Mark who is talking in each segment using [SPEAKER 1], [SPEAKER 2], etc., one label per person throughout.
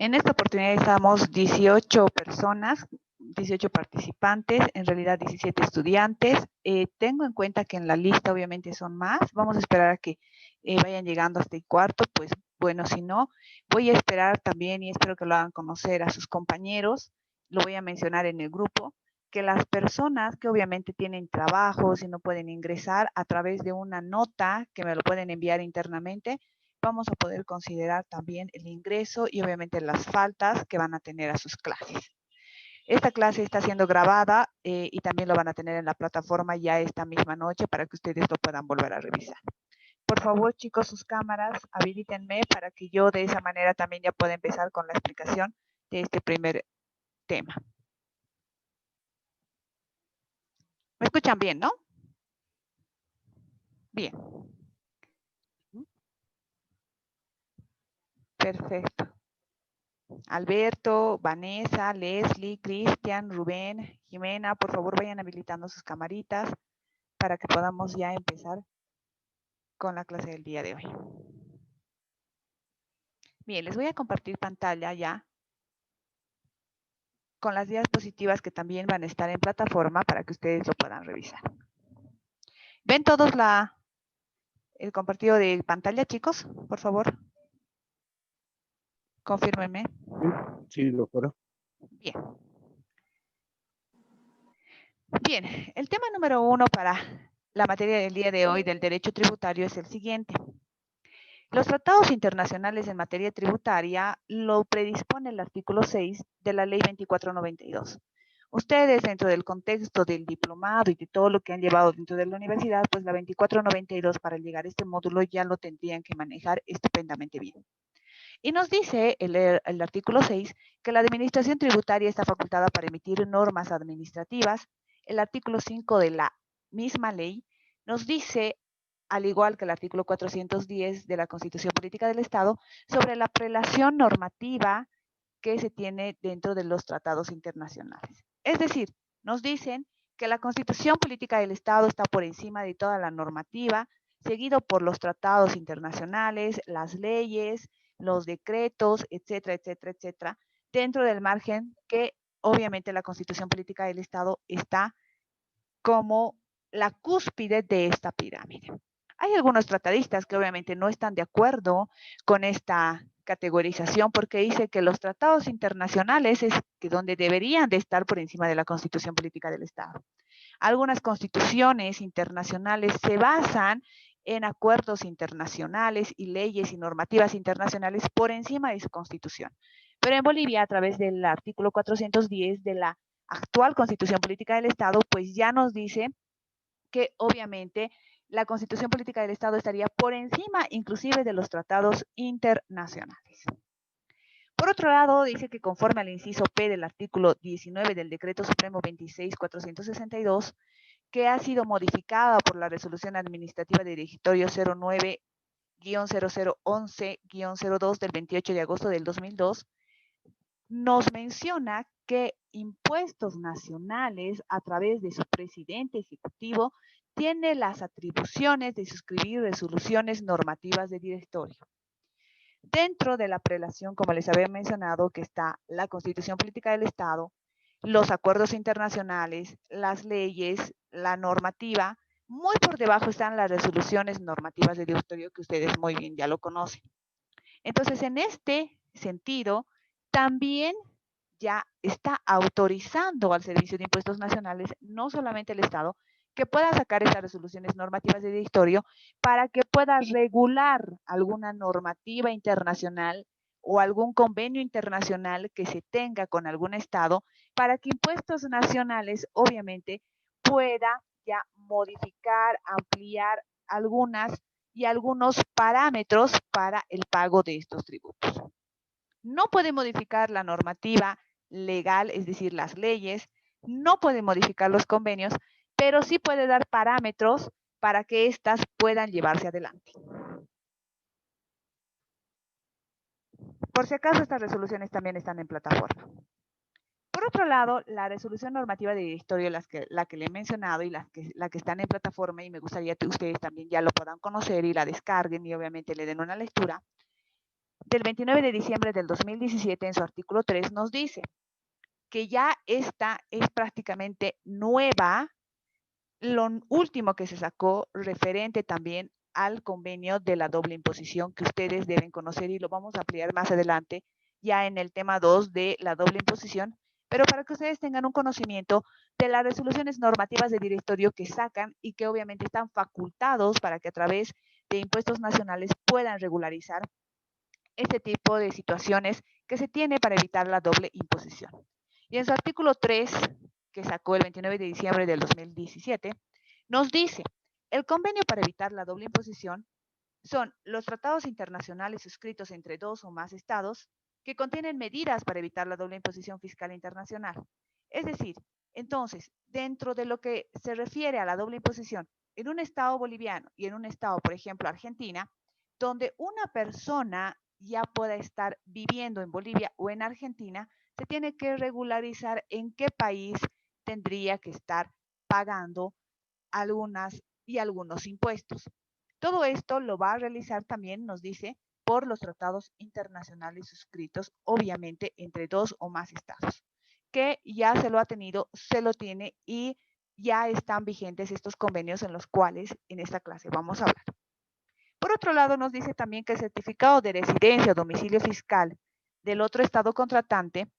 [SPEAKER 1] En esta oportunidad estamos 18 personas, 18 participantes, en realidad 17 estudiantes. Tengo en cuenta que en la lista obviamente son más. Vamos a esperar a que vayan llegando hasta el cuarto, pues bueno, si no, voy a esperar también y espero que lo hagan conocer a sus compañeros. Lo voy a mencionar en el grupo, que las personas que obviamente tienen trabajos y no pueden ingresar a través de una nota que me lo pueden enviar internamente, vamos a poder considerar también el ingreso y obviamente las faltas que van a tener a sus clases. Esta clase está siendo grabada y también lo van a tener en la plataforma ya esta misma noche para que ustedes lo puedan volver a revisar. Por favor, chicos, sus cámaras, habilítenme para que yo de esa manera también ya pueda empezar con la explicación de este primer tema. ¿Me escuchan bien, no? Bien. Perfecto. Alberto, Vanessa, Leslie, Cristian, Rubén, Jimena, por favor vayan habilitando sus camaritas para que podamos ya empezar con la clase del día de hoy. Bien, les voy a compartir pantalla ya con las diapositivas que también van a estar en plataforma para que ustedes lo puedan revisar. ¿Ven todos el compartido de pantalla, chicos? Por favor. Confírmenme.
[SPEAKER 2] Sí, doctora.
[SPEAKER 1] Bien. Bien, el tema número 1 para la materia del día de hoy del derecho tributario es el siguiente. Los tratados internacionales en materia tributaria lo predispone el artículo 6 de la ley 2492. Ustedes, dentro del contexto del diplomado y de todo lo que han llevado dentro de la universidad, pues la 2492 para llegar a este módulo ya lo tendrían que manejar estupendamente bien. Y nos dice el artículo 6 que la administración tributaria está facultada para emitir normas administrativas. El artículo 5 de la misma ley nos dice, al igual que el artículo 410 de la Constitución Política del Estado, sobre la prelación normativa que se tiene dentro de los tratados internacionales. Es decir, nos dicen que la Constitución Política del Estado está por encima de toda la normativa, seguido por los tratados internacionales, las leyes, los decretos, etcétera, etcétera, etcétera, dentro del margen que obviamente la Constitución Política del Estado está como la cúspide de esta pirámide. Hay algunos tratadistas que obviamente no están de acuerdo con esta categorización porque dice que los tratados internacionales es que donde deberían de estar por encima de la Constitución Política del Estado. Algunas constituciones internacionales se basan en acuerdos internacionales y leyes y normativas internacionales por encima de su constitución. Pero en Bolivia, a través del artículo 410 de la actual Constitución Política del Estado, pues ya nos dice que obviamente la Constitución Política del Estado estaría por encima inclusive de los tratados internacionales. Por otro lado, dice que conforme al inciso P del artículo 19 del Decreto Supremo 26.462, que ha sido modificada por la Resolución Administrativa de Directorio 09-0011-02 del 28 de agosto del 2002, nos menciona que impuestos nacionales, a través de su presidente ejecutivo, tiene las atribuciones de suscribir resoluciones normativas de directorio. Dentro de la prelación, como les había mencionado, que está la Constitución Política del Estado, los acuerdos internacionales, las leyes, la normativa, muy por debajo están las resoluciones normativas de directorio que ustedes muy bien ya lo conocen. Entonces, en este sentido, también ya está autorizando al Servicio de Impuestos Nacionales, no solamente el Estado, que pueda sacar estas resoluciones normativas de directorio para que pueda regular alguna normativa internacional o algún convenio internacional que se tenga con algún Estado para que Impuestos Nacionales, obviamente, pueda ya modificar, ampliar algunos parámetros para el pago de estos tributos. No puede modificar la normativa legal, es decir, las leyes, no puede modificar los convenios, pero sí puede dar parámetros para que éstas puedan llevarse adelante. Por si acaso, estas resoluciones también están en plataforma. Por otro lado, la resolución normativa de directorio, la que le he mencionado y la que están en plataforma, y me gustaría que ustedes también ya lo puedan conocer y la descarguen y obviamente le den una lectura, del 29 de diciembre del 2017, en su artículo 3, nos dice que ya esta es prácticamente nueva, lo último que se sacó referente también al convenio de la doble imposición que ustedes deben conocer y lo vamos a ampliar más adelante ya en el tema 2 de la doble imposición, pero para que ustedes tengan un conocimiento de las resoluciones normativas de directorio que sacan y que obviamente están facultados para que a través de impuestos nacionales puedan regularizar este tipo de situaciones que se tiene para evitar la doble imposición. Y en su artículo 3, que sacó el 29 de diciembre del 2017, nos dice, el convenio para evitar la doble imposición son los tratados internacionales suscritos entre dos o más estados que contienen medidas para evitar la doble imposición fiscal internacional. Es decir, entonces, dentro de lo que se refiere a la doble imposición en un estado boliviano y en un estado, por ejemplo, Argentina, donde una persona ya pueda estar viviendo en Bolivia o en Argentina, se tiene que regularizar en qué país tendría que estar pagando algunas y algunos impuestos. Todo esto lo va a realizar también, nos dice, por los tratados internacionales suscritos, obviamente, entre dos o más estados, que ya se lo ha tenido, se lo tiene y ya están vigentes estos convenios en los cuales en esta clase vamos a hablar. Por otro lado, nos dice también que el certificado de residencia o domicilio fiscal del otro estado contratante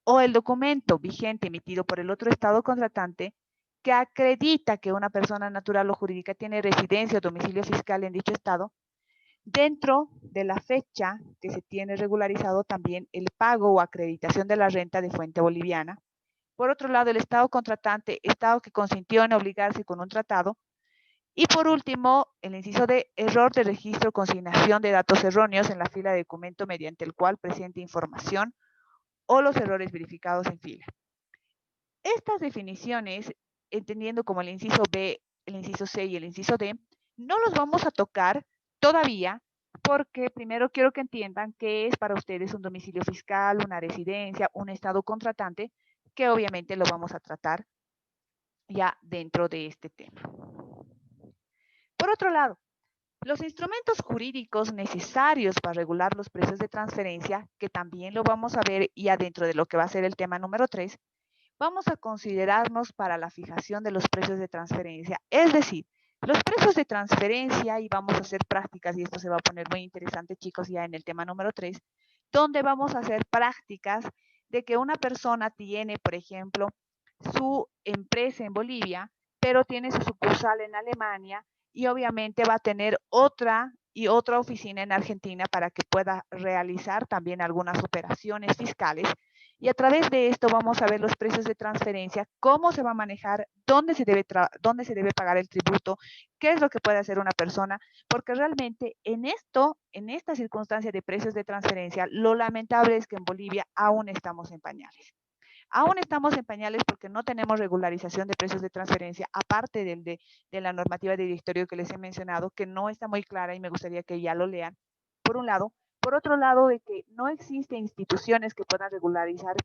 [SPEAKER 1] o el documento vigente emitido por el otro estado contratante que acredita que una persona natural o jurídica tiene residencia o domicilio fiscal en dicho estado, dentro de la fecha que se tiene regularizado también el pago o acreditación de la renta de fuente boliviana. Por otro lado, el estado contratante, estado que consintió en obligarse con un tratado. Y por último, el inciso de error de registro o consignación de datos erróneos en la fila de documento mediante el cual presente información o los errores verificados en fila. Estas definiciones, entendiendo como el inciso B, el inciso C y el inciso D, no los vamos a tocar todavía porque primero quiero que entiendan qué es para ustedes un domicilio fiscal, una residencia, un estado contratante, que obviamente lo vamos a tratar ya dentro de este tema. Por otro lado, los instrumentos jurídicos necesarios para regular los precios de transferencia, que también lo vamos a ver ya dentro de lo que va a ser el tema número 3, vamos a considerarnos para la fijación de los precios de transferencia. Es decir, los precios de transferencia, y vamos a hacer prácticas, y esto se va a poner muy interesante, chicos, ya en el tema número 3, donde vamos a hacer prácticas de que una persona tiene, por ejemplo, su empresa en Bolivia, pero tiene su sucursal en Alemania y obviamente va a tener otra y otra oficina en Argentina para que pueda realizar también algunas operaciones fiscales. Y a través de esto vamos a ver los precios de transferencia, cómo se va a manejar, dónde se debe pagar el tributo, qué es lo que puede hacer una persona, porque realmente en esta circunstancia de precios de transferencia, lo lamentable es que en Bolivia aún estamos en pañales. Aún estamos en pañales porque no tenemos regularización de precios de transferencia, aparte de la normativa de directorio que les he mencionado, que no está muy clara y me gustaría que ya lo lean, por un lado. Por otro lado, de que no existen instituciones que puedan regularizar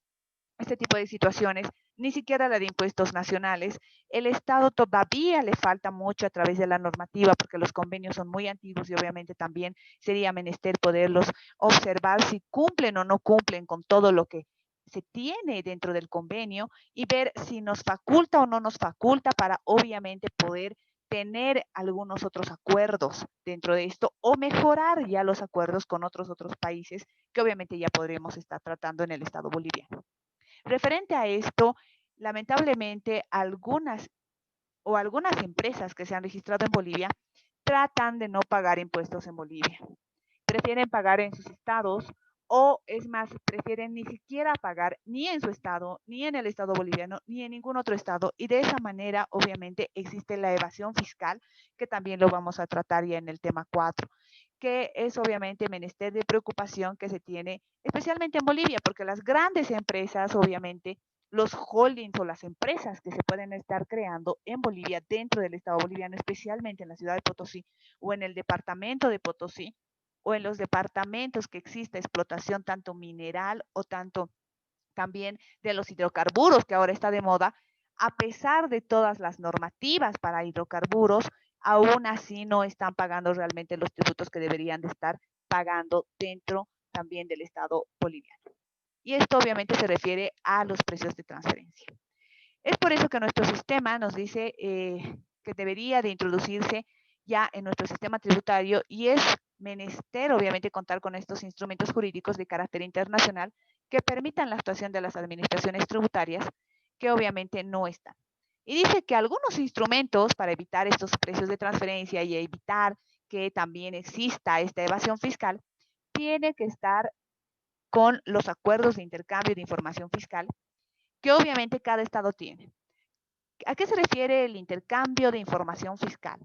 [SPEAKER 1] este tipo de situaciones, ni siquiera la de impuestos nacionales. El Estado todavía le falta mucho a través de la normativa porque los convenios son muy antiguos y obviamente también sería menester poderlos observar si cumplen o no cumplen con todo lo que se tiene dentro del convenio y ver si nos faculta o no nos faculta para obviamente poder tener algunos otros acuerdos dentro de esto o mejorar ya los acuerdos con otros países que obviamente ya podremos estar tratando en el Estado boliviano. Referente a esto, lamentablemente algunas empresas que se han registrado en Bolivia tratan de no pagar impuestos en Bolivia. Prefieren pagar en sus estados o es más, prefieren ni siquiera pagar ni en su estado, ni en el estado boliviano, ni en ningún otro estado. Y de esa manera, obviamente, existe la evasión fiscal, que también lo vamos a tratar ya en el tema 4, que es obviamente menester de preocupación que se tiene, especialmente en Bolivia, porque las grandes empresas, obviamente, los holdings o las empresas que se pueden estar creando en Bolivia, dentro del estado boliviano, especialmente en la ciudad de Potosí o en el departamento de Potosí, o en los departamentos que exista explotación tanto mineral o tanto también de los hidrocarburos, que ahora está de moda, a pesar de todas las normativas para hidrocarburos, aún así no están pagando realmente los tributos que deberían de estar pagando dentro también del Estado boliviano. Y esto obviamente se refiere a los precios de transferencia. Es por eso que nuestro sistema nos dice que debería de introducirse ya en nuestro sistema tributario y es menester, obviamente, contar con estos instrumentos jurídicos de carácter internacional que permitan la actuación de las administraciones tributarias que obviamente no están. Y dice que algunos instrumentos para evitar estos precios de transferencia y evitar que también exista esta evasión fiscal, tiene que estar con los acuerdos de intercambio de información fiscal que obviamente cada estado tiene. ¿A qué se refiere el intercambio de información fiscal?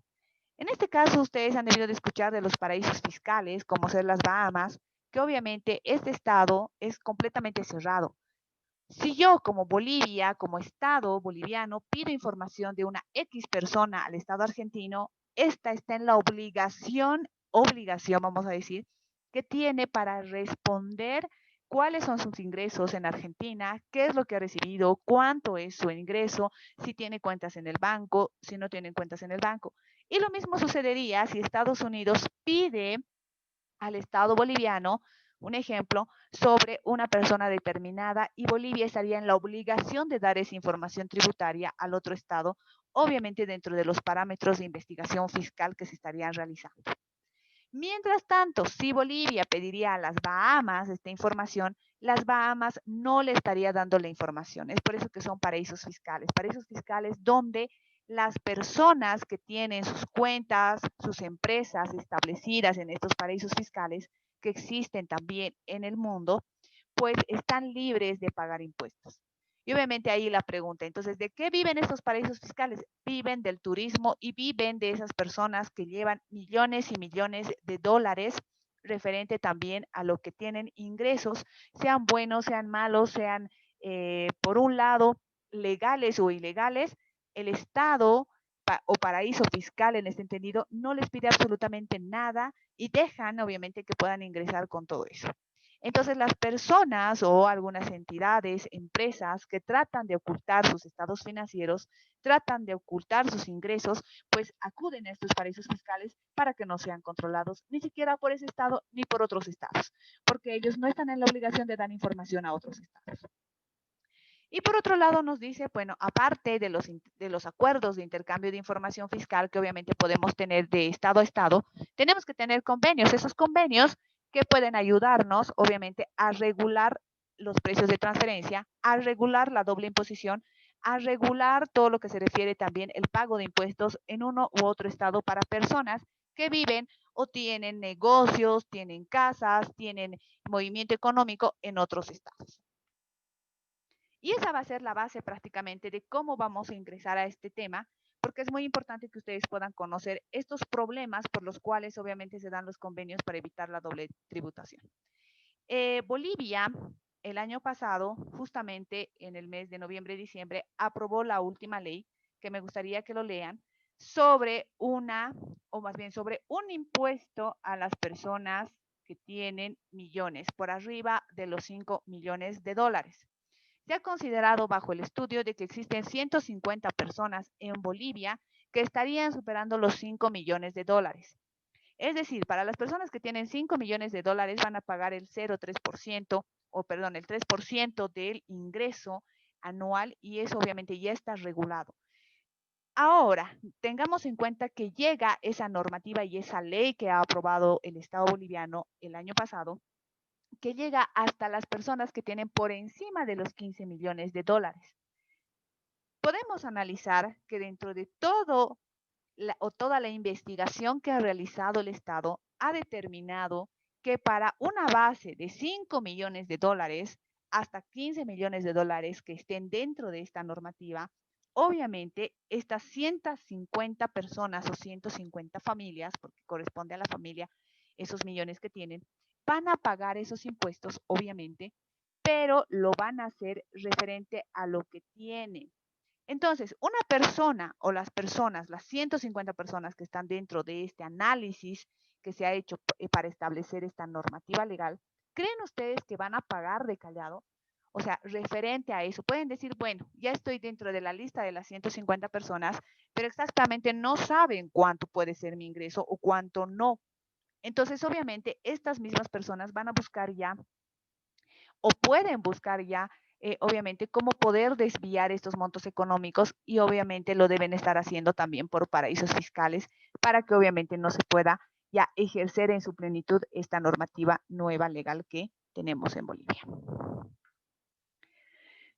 [SPEAKER 1] En este caso, ustedes han debido de escuchar de los paraísos fiscales, como ser las Bahamas, que obviamente este estado es completamente cerrado. Si yo como Bolivia, como estado boliviano, pido información de una X persona al estado argentino, esta está en la obligación, vamos a decir, que tiene para responder cuáles son sus ingresos en Argentina, qué es lo que ha recibido, cuánto es su ingreso, si tiene cuentas en el banco, si no tiene cuentas en el banco. Y lo mismo sucedería si Estados Unidos pide al Estado boliviano, un ejemplo, sobre una persona determinada y Bolivia estaría en la obligación de dar esa información tributaria al otro Estado, obviamente dentro de los parámetros de investigación fiscal que se estarían realizando. Mientras tanto, si Bolivia pediría a las Bahamas esta información, las Bahamas no le estaría dando la información. Es por eso que son paraísos fiscales donde las personas que tienen sus cuentas, sus empresas establecidas en estos paraísos fiscales, que existen también en el mundo, pues están libres de pagar impuestos. Y obviamente ahí la pregunta, entonces, ¿de qué viven estos paraísos fiscales? Viven del turismo y viven de esas personas que llevan millones y millones de dólares referente también a lo que tienen ingresos, sean buenos, sean malos, sean, por un lado, legales o ilegales. El Estado o paraíso fiscal en este entendido no les pide absolutamente nada y dejan, obviamente, que puedan ingresar con todo eso. Entonces, las personas o algunas entidades, empresas que tratan de ocultar sus estados financieros, tratan de ocultar sus ingresos, pues acuden a estos paraísos fiscales para que no sean controlados ni siquiera por ese estado ni por otros estados, porque ellos no están en la obligación de dar información a otros estados. Y por otro lado nos dice, bueno, aparte de los acuerdos de intercambio de información fiscal que obviamente podemos tener de estado a estado, tenemos que tener convenios. Esos convenios que pueden ayudarnos, obviamente, a regular los precios de transferencia, a regular la doble imposición, a regular todo lo que se refiere también el pago de impuestos en uno u otro estado para personas que viven o tienen negocios, tienen casas, tienen movimiento económico en otros estados. Y esa va a ser la base prácticamente de cómo vamos a ingresar a este tema, porque es muy importante que ustedes puedan conocer estos problemas por los cuales obviamente se dan los convenios para evitar la doble tributación. Bolivia, el año pasado, justamente en el mes de noviembre y diciembre, aprobó la última ley, que me gustaría que lo lean, sobre o más bien sobre un impuesto a las personas que tienen millones, por arriba de los 5 millones de dólares. Se ha considerado bajo el estudio de que existen 150 personas en Bolivia que estarían superando los 5 millones de dólares. Es decir, para las personas que tienen 5 millones de dólares van a pagar el 0,3% o perdón, el 3% del ingreso anual y eso obviamente ya está regulado. Ahora, tengamos en cuenta que llega esa normativa y esa ley que ha aprobado el Estado boliviano el año pasado, que llega hasta las personas que tienen por encima de los 15 millones de dólares. Podemos analizar que dentro de toda la investigación que ha realizado el Estado, ha determinado que para una base de 5 millones de dólares hasta 15 millones de dólares que estén dentro de esta normativa, obviamente estas 150 personas o 150 familias, porque corresponde a la familia esos millones que tienen, van a pagar esos impuestos, obviamente, pero lo van a hacer referente a lo que tienen. Entonces, una persona o las personas, las 150 personas que están dentro de este análisis que se ha hecho para establecer esta normativa legal, ¿creen ustedes que van a pagar de callado? O sea, referente a eso, pueden decir, bueno, ya estoy dentro de la lista de las 150 personas, pero exactamente no saben cuánto puede ser mi ingreso o cuánto no. Entonces, obviamente, estas mismas personas van a buscar ya o pueden buscar ya, obviamente, cómo poder desviar estos montos económicos y obviamente lo deben estar haciendo también por paraísos fiscales para que obviamente no se pueda ya ejercer en su plenitud esta normativa nueva legal que tenemos en Bolivia.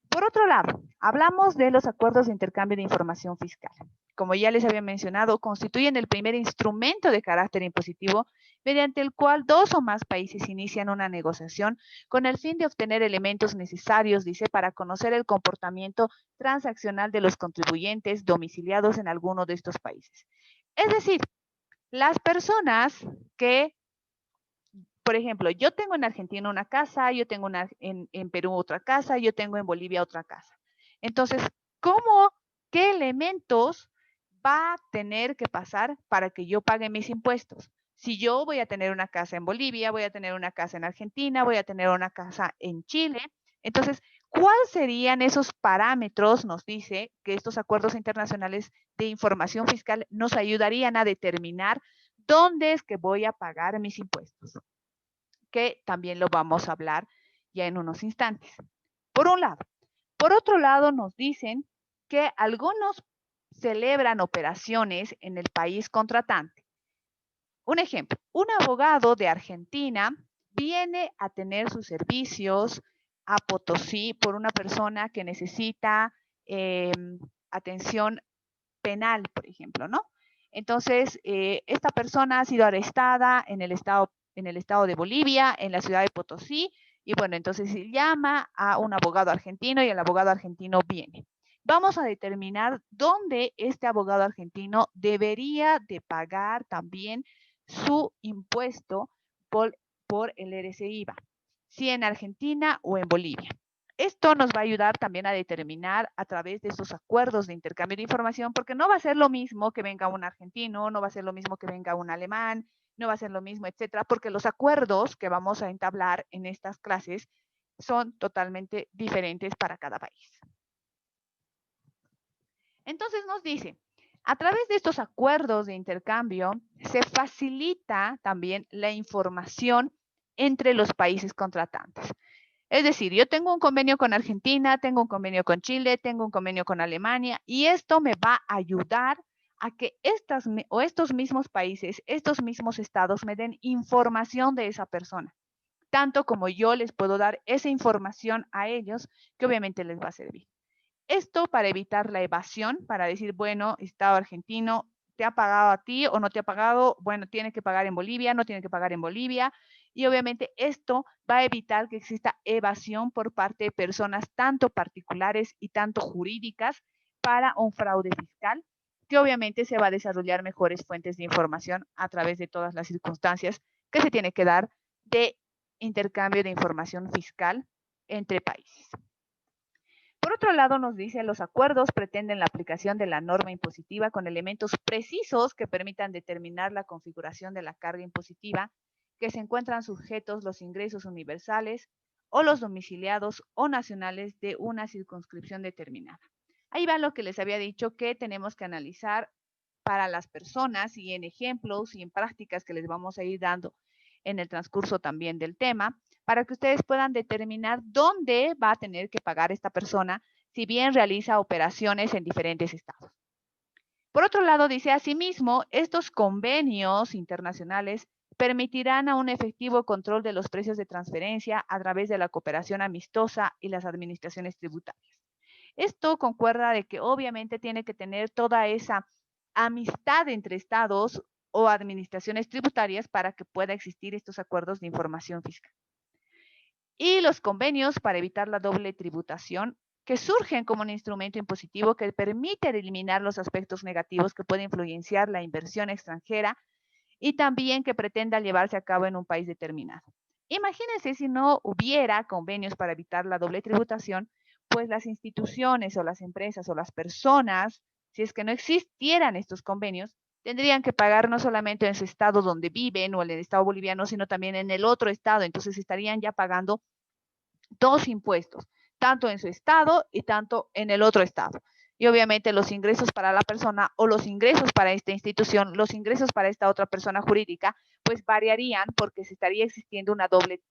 [SPEAKER 1] Por otro lado, hablamos de los acuerdos de intercambio de información fiscal. Como ya les había mencionado, constituyen el primer instrumento de carácter impositivo mediante el cual dos o más países inician una negociación con el fin de obtener elementos necesarios, dice, para conocer el comportamiento transaccional de los contribuyentes domiciliados en alguno de estos países. Es decir, las personas que, por ejemplo, yo tengo en Argentina una casa, yo tengo en Perú otra casa, yo tengo en Bolivia otra casa. Entonces, qué elementos va a tener que pasar para que yo pague mis impuestos? Si yo voy a tener una casa en Bolivia, voy a tener una casa en Argentina, voy a tener una casa en Chile, entonces, ¿cuáles serían esos parámetros? Nos dice que estos acuerdos internacionales de información fiscal nos ayudarían a determinar dónde es que voy a pagar mis impuestos, que también lo vamos a hablar ya en unos instantes. Por un lado. Por otro lado, nos dicen que algunos celebran operaciones en el país contratante. Un ejemplo, un abogado de Argentina viene a tener sus servicios a Potosí por una persona que necesita atención penal, por ejemplo, ¿no? Entonces, esta persona ha sido arrestada en el estado de Bolivia, en la ciudad de Potosí, y bueno, entonces se llama a un abogado argentino y el abogado argentino viene. Vamos a determinar dónde este abogado argentino debería de pagar también su impuesto por el RCIVA, si en Argentina o en Bolivia. Esto nos va a ayudar también a determinar a través de estos acuerdos de intercambio de información, porque no va a ser lo mismo que venga un argentino, no va a ser lo mismo que venga un alemán, no va a ser lo mismo, etcétera, porque los acuerdos que vamos a entablar en estas clases son totalmente diferentes para cada país. Entonces nos dice, a través de estos acuerdos de intercambio se facilita también la información entre los países contratantes. Es decir, yo tengo un convenio con Argentina, tengo un convenio con Chile, tengo un convenio con Alemania y esto me va a ayudar a que estos mismos países, estos mismos estados me den información de esa persona, tanto como yo les puedo dar esa información a ellos que obviamente les va a servir. Esto para evitar la evasión, para decir, bueno, Estado argentino, ¿te ha pagado a ti o no te ha pagado? Bueno, tiene que pagar en Bolivia, no tiene que pagar en Bolivia. Y obviamente esto va a evitar que exista evasión por parte de personas tanto particulares y tanto jurídicas para un fraude fiscal, que obviamente se va a desarrollar mejores fuentes de información a través de todas las circunstancias que se tiene que dar de intercambio de información fiscal entre países. Por otro lado, nos dice, los acuerdos pretenden la aplicación de la norma impositiva con elementos precisos que permitan determinar la configuración de la carga impositiva, que se encuentran sujetos los ingresos universales o los domiciliados o nacionales de una circunscripción determinada. Ahí va lo que les había dicho, que tenemos que analizar para las personas y en ejemplos y en prácticas que les vamos a ir dando en el transcurso también del tema, para que ustedes puedan determinar dónde va a tener que pagar esta persona si bien realiza operaciones en diferentes estados. Por otro lado, dice, asimismo, estos convenios internacionales permitirán a un efectivo control de los precios de transferencia a través de la cooperación amistosa y las administraciones tributarias. Esto concuerda de que obviamente tiene que tener toda esa amistad entre estados o administraciones tributarias para que pueda existir estos acuerdos de información fiscal. Y los convenios para evitar la doble tributación, que surgen como un instrumento impositivo que permite eliminar los aspectos negativos que pueden influenciar la inversión extranjera y también que pretenda llevarse a cabo en un país determinado. Imagínense si no hubiera convenios para evitar la doble tributación, pues las instituciones o las empresas o las personas, si es que no existieran estos convenios, tendrían que pagar no solamente en su estado donde viven o en el estado boliviano, sino también en el otro estado. Entonces estarían ya pagando dos impuestos, tanto en su estado y tanto en el otro estado. y obviamente los ingresos para la persona o los ingresos para esta institución, los ingresos para esta otra persona jurídica, pues variarían porque se estaría existiendo un doble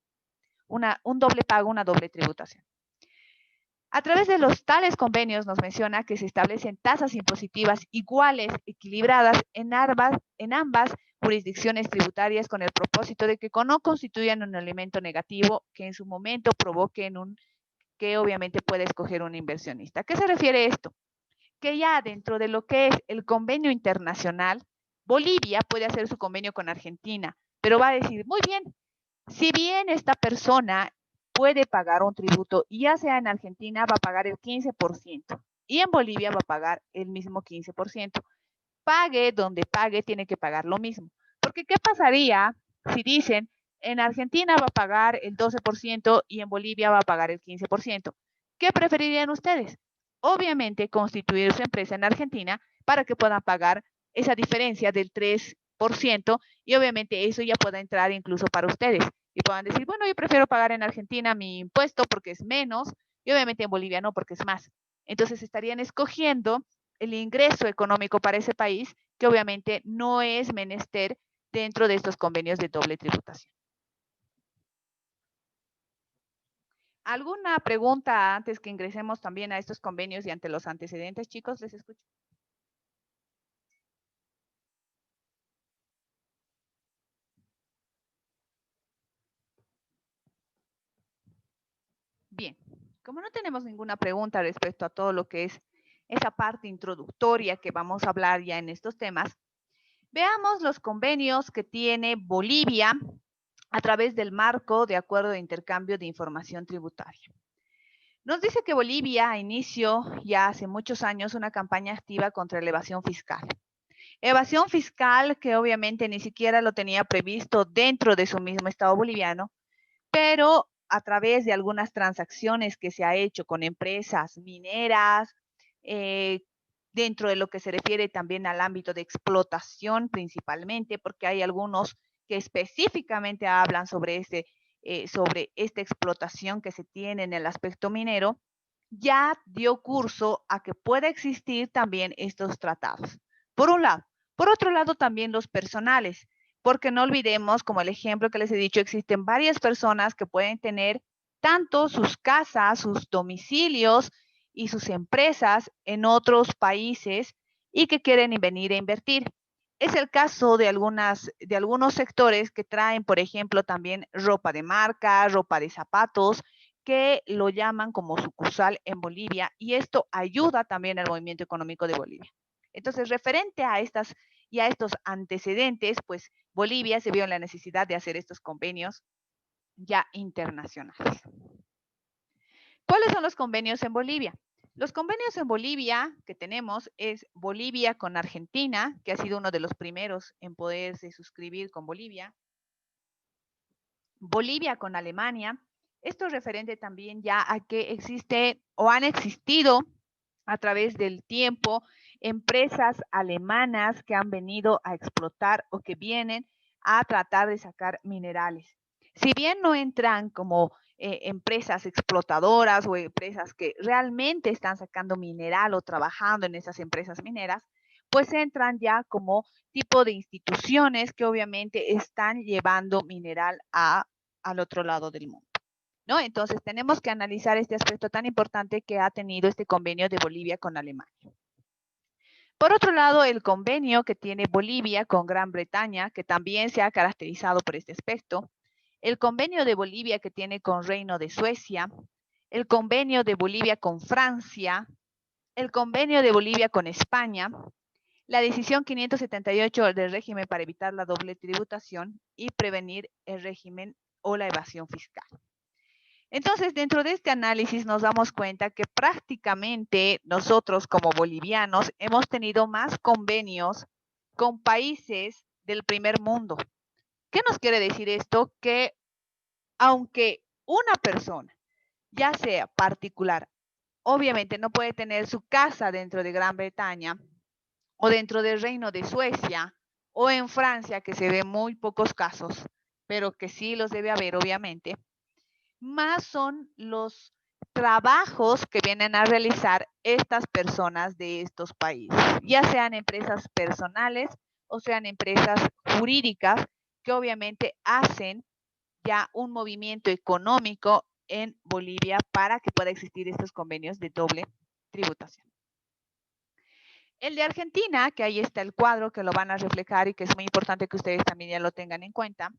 [SPEAKER 1] pago, una doble tributación. A través de los tales convenios nos menciona que se establecen tasas impositivas iguales, equilibradas en ambas jurisdicciones tributarias con el propósito de que no constituyan un elemento negativo que en su momento provoque que obviamente puede escoger un inversionista. ¿A qué se refiere esto? Que ya dentro de lo que es el convenio internacional, Bolivia puede hacer su convenio con Argentina, pero va a decir, muy bien, si bien esta persona puede pagar un tributo, ya sea en Argentina va a pagar el 15% y en Bolivia va a pagar el mismo 15%. Pague donde pague, tiene que pagar lo mismo. Porque ¿qué pasaría si dicen en Argentina va a pagar el 12% y en Bolivia va a pagar el 15%? ¿Qué preferirían ustedes? Obviamente constituir su empresa en Argentina para que puedan pagar esa diferencia del 3% y obviamente eso ya pueda entrar incluso para ustedes y puedan decir, bueno, yo prefiero pagar en Argentina mi impuesto porque es menos y obviamente en Bolivia no porque es más. Entonces estarían escogiendo el ingreso económico para ese país, que obviamente no es menester dentro de estos convenios de doble tributación. ¿Alguna pregunta antes que ingresemos también a estos convenios y ante los antecedentes, chicos? Les escucho. Bien, como no tenemos ninguna pregunta respecto a todo lo que es esa parte introductoria que vamos a hablar ya en estos temas, veamos los convenios que tiene Bolivia a través del marco de acuerdo de intercambio de información tributaria. Nos dice que Bolivia inició ya hace muchos años una campaña activa contra la evasión fiscal. Evasión fiscal que obviamente ni siquiera lo tenía previsto dentro de su mismo Estado boliviano, pero a través de algunas transacciones que se ha hecho con empresas mineras, dentro de lo que se refiere también al ámbito de explotación principalmente, porque hay algunos que específicamente hablan sobre esta explotación que se tiene en el aspecto minero, ya dio curso a que pueda existir también estos tratados. Por un lado. Por otro lado, también los personales, porque no olvidemos, como el ejemplo que les he dicho, existen varias personas que pueden tener tanto sus casas, sus domicilios y sus empresas en otros países y que quieren venir a invertir. Es el caso de algunos sectores que traen, por ejemplo, también ropa de marca, ropa de zapatos, que lo llaman como sucursal en Bolivia y esto ayuda también al movimiento económico de Bolivia. Entonces, referente a estas y a estos antecedentes, pues Bolivia se vio en la necesidad de hacer estos convenios ya internacionales. ¿Cuáles son los convenios en Bolivia? Los convenios en Bolivia que tenemos es Bolivia con Argentina, que ha sido uno de los primeros en poderse suscribir con Bolivia. Bolivia con Alemania. Esto es referente también ya a que existe o han existido a través del tiempo empresas alemanas que han venido a explotar o que vienen a tratar de sacar minerales. Si bien no entran como empresas explotadoras o empresas que realmente están sacando mineral o trabajando en esas empresas mineras, pues entran ya como tipo de instituciones que obviamente están llevando mineral al otro lado del mundo, ¿no? Entonces tenemos que analizar este aspecto tan importante que ha tenido este convenio de Bolivia con Alemania. Por otro lado, el convenio que tiene Bolivia con Gran Bretaña, que también se ha caracterizado por este aspecto, el convenio de Bolivia que tiene con Reino de Suecia, el convenio de Bolivia con Francia, el convenio de Bolivia con España, la decisión 578 del régimen para evitar la doble tributación y prevenir el régimen o la evasión fiscal. Entonces, dentro de este análisis nos damos cuenta que prácticamente nosotros como bolivianos hemos tenido más convenios con países del primer mundo. ¿Qué nos quiere decir esto? Que aunque una persona, ya sea particular, obviamente no puede tener su casa dentro de Gran Bretaña o dentro del Reino de Suecia o en Francia, que se ve muy pocos casos, pero que sí los debe haber, obviamente, más son los trabajos que vienen a realizar estas personas de estos países, ya sean empresas personales o sean empresas jurídicas que obviamente hacen ya un movimiento económico en Bolivia para que pueda existir estos convenios de doble tributación. El de Argentina, que ahí está el cuadro que lo van a reflejar y que es muy importante que ustedes también ya lo tengan en cuenta.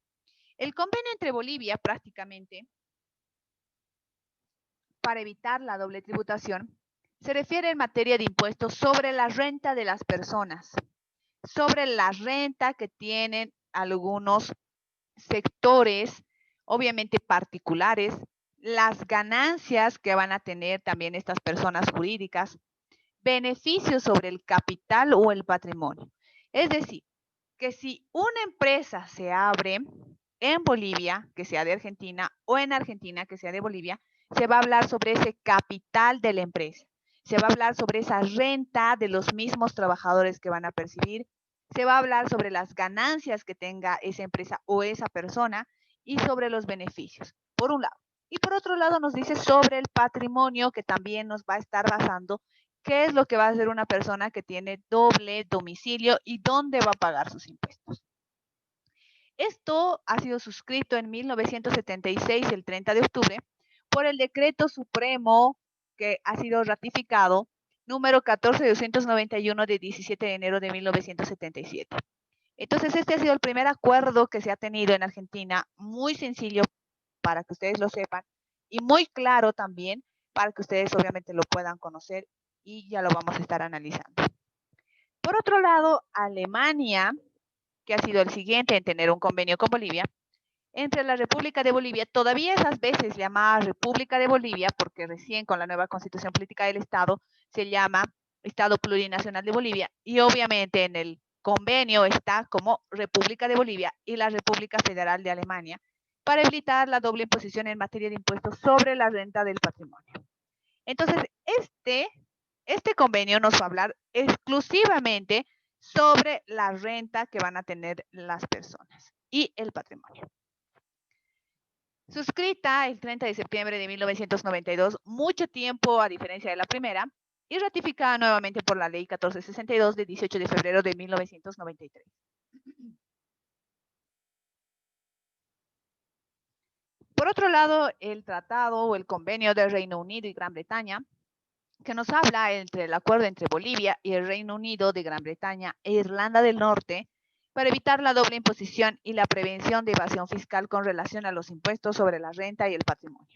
[SPEAKER 1] El convenio entre Bolivia prácticamente para evitar la doble tributación se refiere en materia de impuestos sobre la renta de las personas, sobre la renta que tienen algunos sectores, obviamente particulares, las ganancias que van a tener también estas personas jurídicas, beneficios sobre el capital o el patrimonio. Es decir, que si una empresa se abre en Bolivia, que sea de Argentina, o en Argentina, que sea de Bolivia, se va a hablar sobre ese capital de la empresa. Se va a hablar sobre esa renta de los mismos trabajadores que van a percibir. Se va a hablar sobre las ganancias que tenga esa empresa o esa persona y sobre los beneficios, por un lado. Y por otro lado nos dice sobre el patrimonio que también nos va a estar basando qué es lo que va a hacer una persona que tiene doble domicilio y dónde va a pagar sus impuestos. Esto ha sido suscrito en 1976, el 30 de octubre, por el Decreto Supremo que ha sido ratificado, número 14291 de 17 de enero de 1977. Entonces, este ha sido el primer acuerdo que se ha tenido en Argentina, muy sencillo para que ustedes lo sepan y muy claro también para que ustedes obviamente lo puedan conocer y ya lo vamos a estar analizando. Por otro lado, Alemania, que ha sido el siguiente en tener un convenio con Bolivia, entre la República de Bolivia, todavía esas veces llamada República de Bolivia, porque recién con la nueva constitución política del Estado se llama Estado Plurinacional de Bolivia, y obviamente en el convenio está como República de Bolivia y la República Federal de Alemania, para evitar la doble imposición en materia de impuestos sobre la renta del patrimonio. Entonces, este convenio nos va a hablar exclusivamente sobre la renta que van a tener las personas y el patrimonio. Suscrita el 30 de septiembre de 1992, mucho tiempo a diferencia de la primera, y ratificada nuevamente por la Ley 1462 de 18 de febrero de 1993. Por otro lado, el tratado o el convenio del Reino Unido y Gran Bretaña, que nos habla entre el acuerdo entre Bolivia y el Reino Unido de Gran Bretaña e Irlanda del Norte para evitar la doble imposición y la prevención de evasión fiscal con relación a los impuestos sobre la renta y el patrimonio.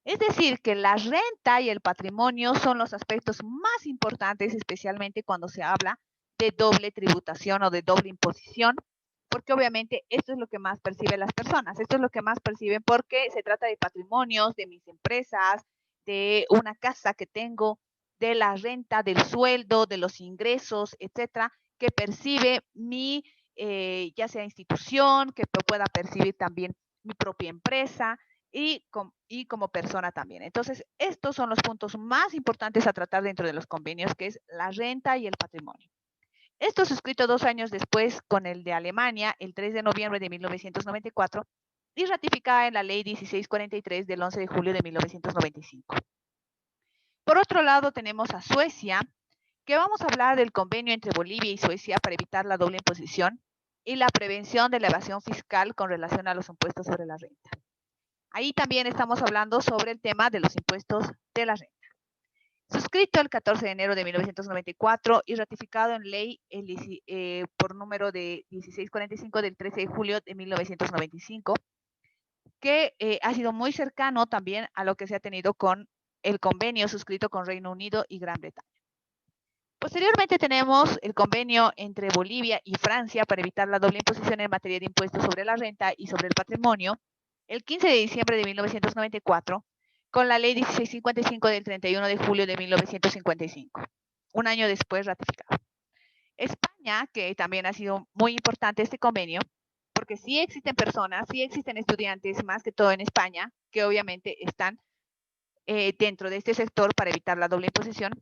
[SPEAKER 1] Es decir, que la renta y el patrimonio son los aspectos más importantes, especialmente cuando se habla de doble tributación o de doble imposición, porque obviamente esto es lo que más perciben las personas, esto es lo que más perciben porque se trata de patrimonios, de mis empresas, de una casa que tengo, de la renta, del sueldo, de los ingresos, etcétera, que percibe mi, ya sea institución, que pueda percibir también mi propia empresa y como persona también. Entonces, estos son los puntos más importantes a tratar dentro de los convenios, que es la renta y el patrimonio. Esto suscrito 2 años después con el de Alemania, el 3 de noviembre de 1994, y ratificada en la ley 1643 del 11 de julio de 1995. Por otro lado, tenemos a Suecia, que vamos a hablar del convenio entre Bolivia y Suecia para evitar la doble imposición y la prevención de la evasión fiscal con relación a los impuestos sobre la renta. Ahí también estamos hablando sobre el tema de los impuestos de la renta. Suscrito el 14 de enero de 1994 y ratificado en ley por número de 1645 del 13 de julio de 1995, que ha sido muy cercano también a lo que se ha tenido con el convenio suscrito con Reino Unido y Gran Bretaña. Posteriormente tenemos el convenio entre Bolivia y Francia para evitar la doble imposición en materia de impuestos sobre la renta y sobre el patrimonio, el 15 de diciembre de 1994, con la ley 1655 del 31 de julio de 1955, un año después ratificado. España, que también ha sido muy importante este convenio, porque sí existen personas, sí existen estudiantes, más que todo en España, que obviamente están dentro de este sector para evitar la doble imposición,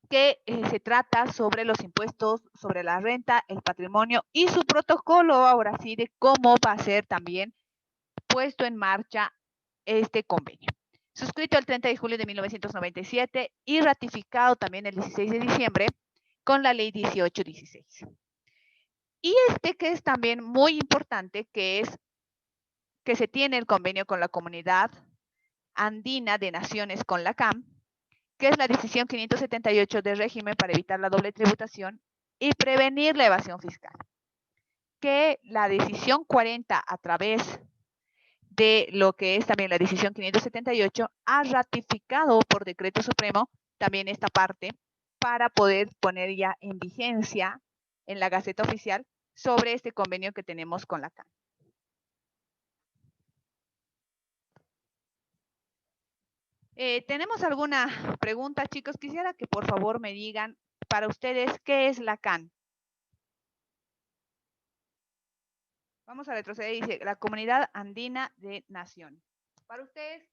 [SPEAKER 1] que se trata sobre los impuestos sobre la renta, el patrimonio y su protocolo, ahora sí, de cómo va a ser también puesto en marcha este convenio. suscrito el 30 de julio de 1997 y ratificado también el 16 de diciembre con la ley 1816. Y que es también muy importante, que es que se tiene el convenio con la Comunidad Andina de Naciones, con la CAM, que es la decisión 578 del régimen para evitar la doble tributación y prevenir la evasión fiscal. Que la decisión 40, a través de lo que es también la decisión 578, ha ratificado por decreto supremo también esta parte para poder poner ya en vigencia en la Gaceta Oficial sobre este convenio que tenemos con la CAN. ¿Tenemos alguna pregunta, chicos? Quisiera que por favor me digan para ustedes qué es la CAN. Vamos a retroceder y dice la Comunidad Andina de Naciones. Para ustedes,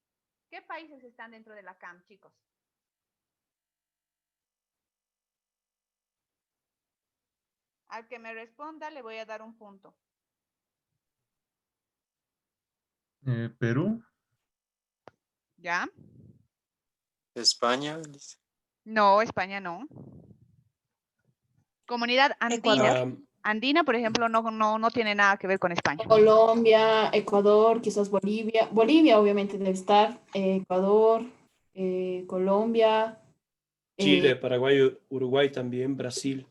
[SPEAKER 1] ¿qué países están dentro de la CAN, chicos? Al que me responda le voy a dar un punto.
[SPEAKER 3] Perú.
[SPEAKER 1] ¿Ya?
[SPEAKER 4] España.
[SPEAKER 1] No, España no. Comunidad Andina.
[SPEAKER 5] Ecuador.
[SPEAKER 1] Andina, por ejemplo, no tiene nada que ver con España.
[SPEAKER 5] Colombia, Ecuador, quizás Bolivia. Bolivia obviamente debe estar. Ecuador, Colombia.
[SPEAKER 6] Chile, Paraguay, Uruguay también, Brasil.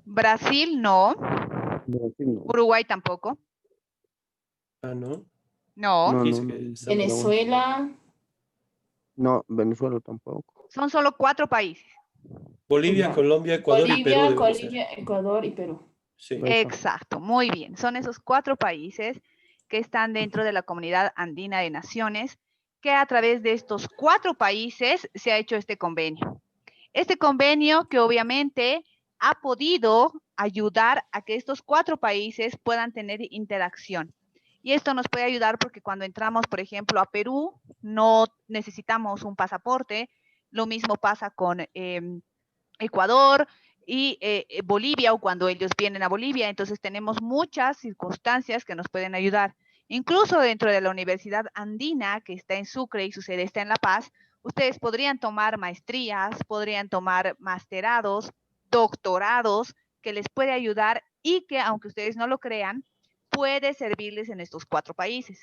[SPEAKER 1] Brasil no.
[SPEAKER 2] Brasil no.
[SPEAKER 1] Uruguay tampoco.
[SPEAKER 6] Ah, ¿no?
[SPEAKER 1] No.
[SPEAKER 2] No,
[SPEAKER 6] Dice
[SPEAKER 2] no,
[SPEAKER 6] que
[SPEAKER 2] no.
[SPEAKER 6] está-
[SPEAKER 5] Venezuela.
[SPEAKER 2] No, Venezuela tampoco.
[SPEAKER 1] Son solo 4 países.
[SPEAKER 6] Bolivia,
[SPEAKER 5] Ya.
[SPEAKER 6] Colombia, Ecuador y Perú
[SPEAKER 5] Bolivia,
[SPEAKER 6] deben ser.
[SPEAKER 5] Colombia, Ecuador y Perú.
[SPEAKER 6] Sí.
[SPEAKER 2] Eso.
[SPEAKER 1] Exacto, muy bien. Son esos 4 países que están dentro de la Comunidad Andina de Naciones, que a través de estos 4 países se ha hecho este convenio. Este convenio que obviamente ha podido ayudar a que estos 4 países puedan tener interacción. Y esto nos puede ayudar porque cuando entramos, por ejemplo, a Perú, no necesitamos un pasaporte. Lo mismo pasa con Ecuador y Bolivia, o cuando ellos vienen a Bolivia. Entonces tenemos muchas circunstancias que nos pueden ayudar. Incluso dentro de la Universidad Andina, que está en Sucre y su sede está en La Paz, ustedes podrían tomar maestrías, podrían tomar masterados, doctorados, que les puede ayudar y que, aunque ustedes no lo crean, puede servirles en estos 4 países.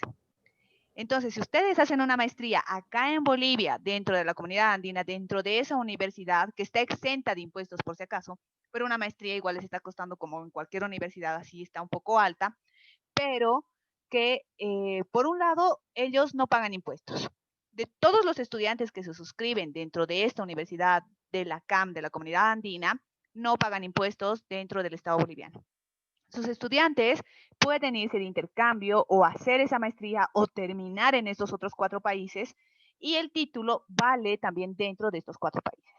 [SPEAKER 1] Entonces, si ustedes hacen una maestría acá en Bolivia, dentro de la Comunidad Andina, dentro de esa universidad, que está exenta de impuestos por si acaso, pero una maestría igual les está costando, como en cualquier universidad, así está un poco alta, pero que por un lado ellos no pagan impuestos. De todos los estudiantes que se suscriben dentro de esta universidad de la CAM, de la Comunidad Andina, no pagan impuestos dentro del Estado boliviano. Sus estudiantes pueden irse de intercambio o hacer esa maestría o terminar en estos otros 4 países, y el título vale también dentro de estos 4 países.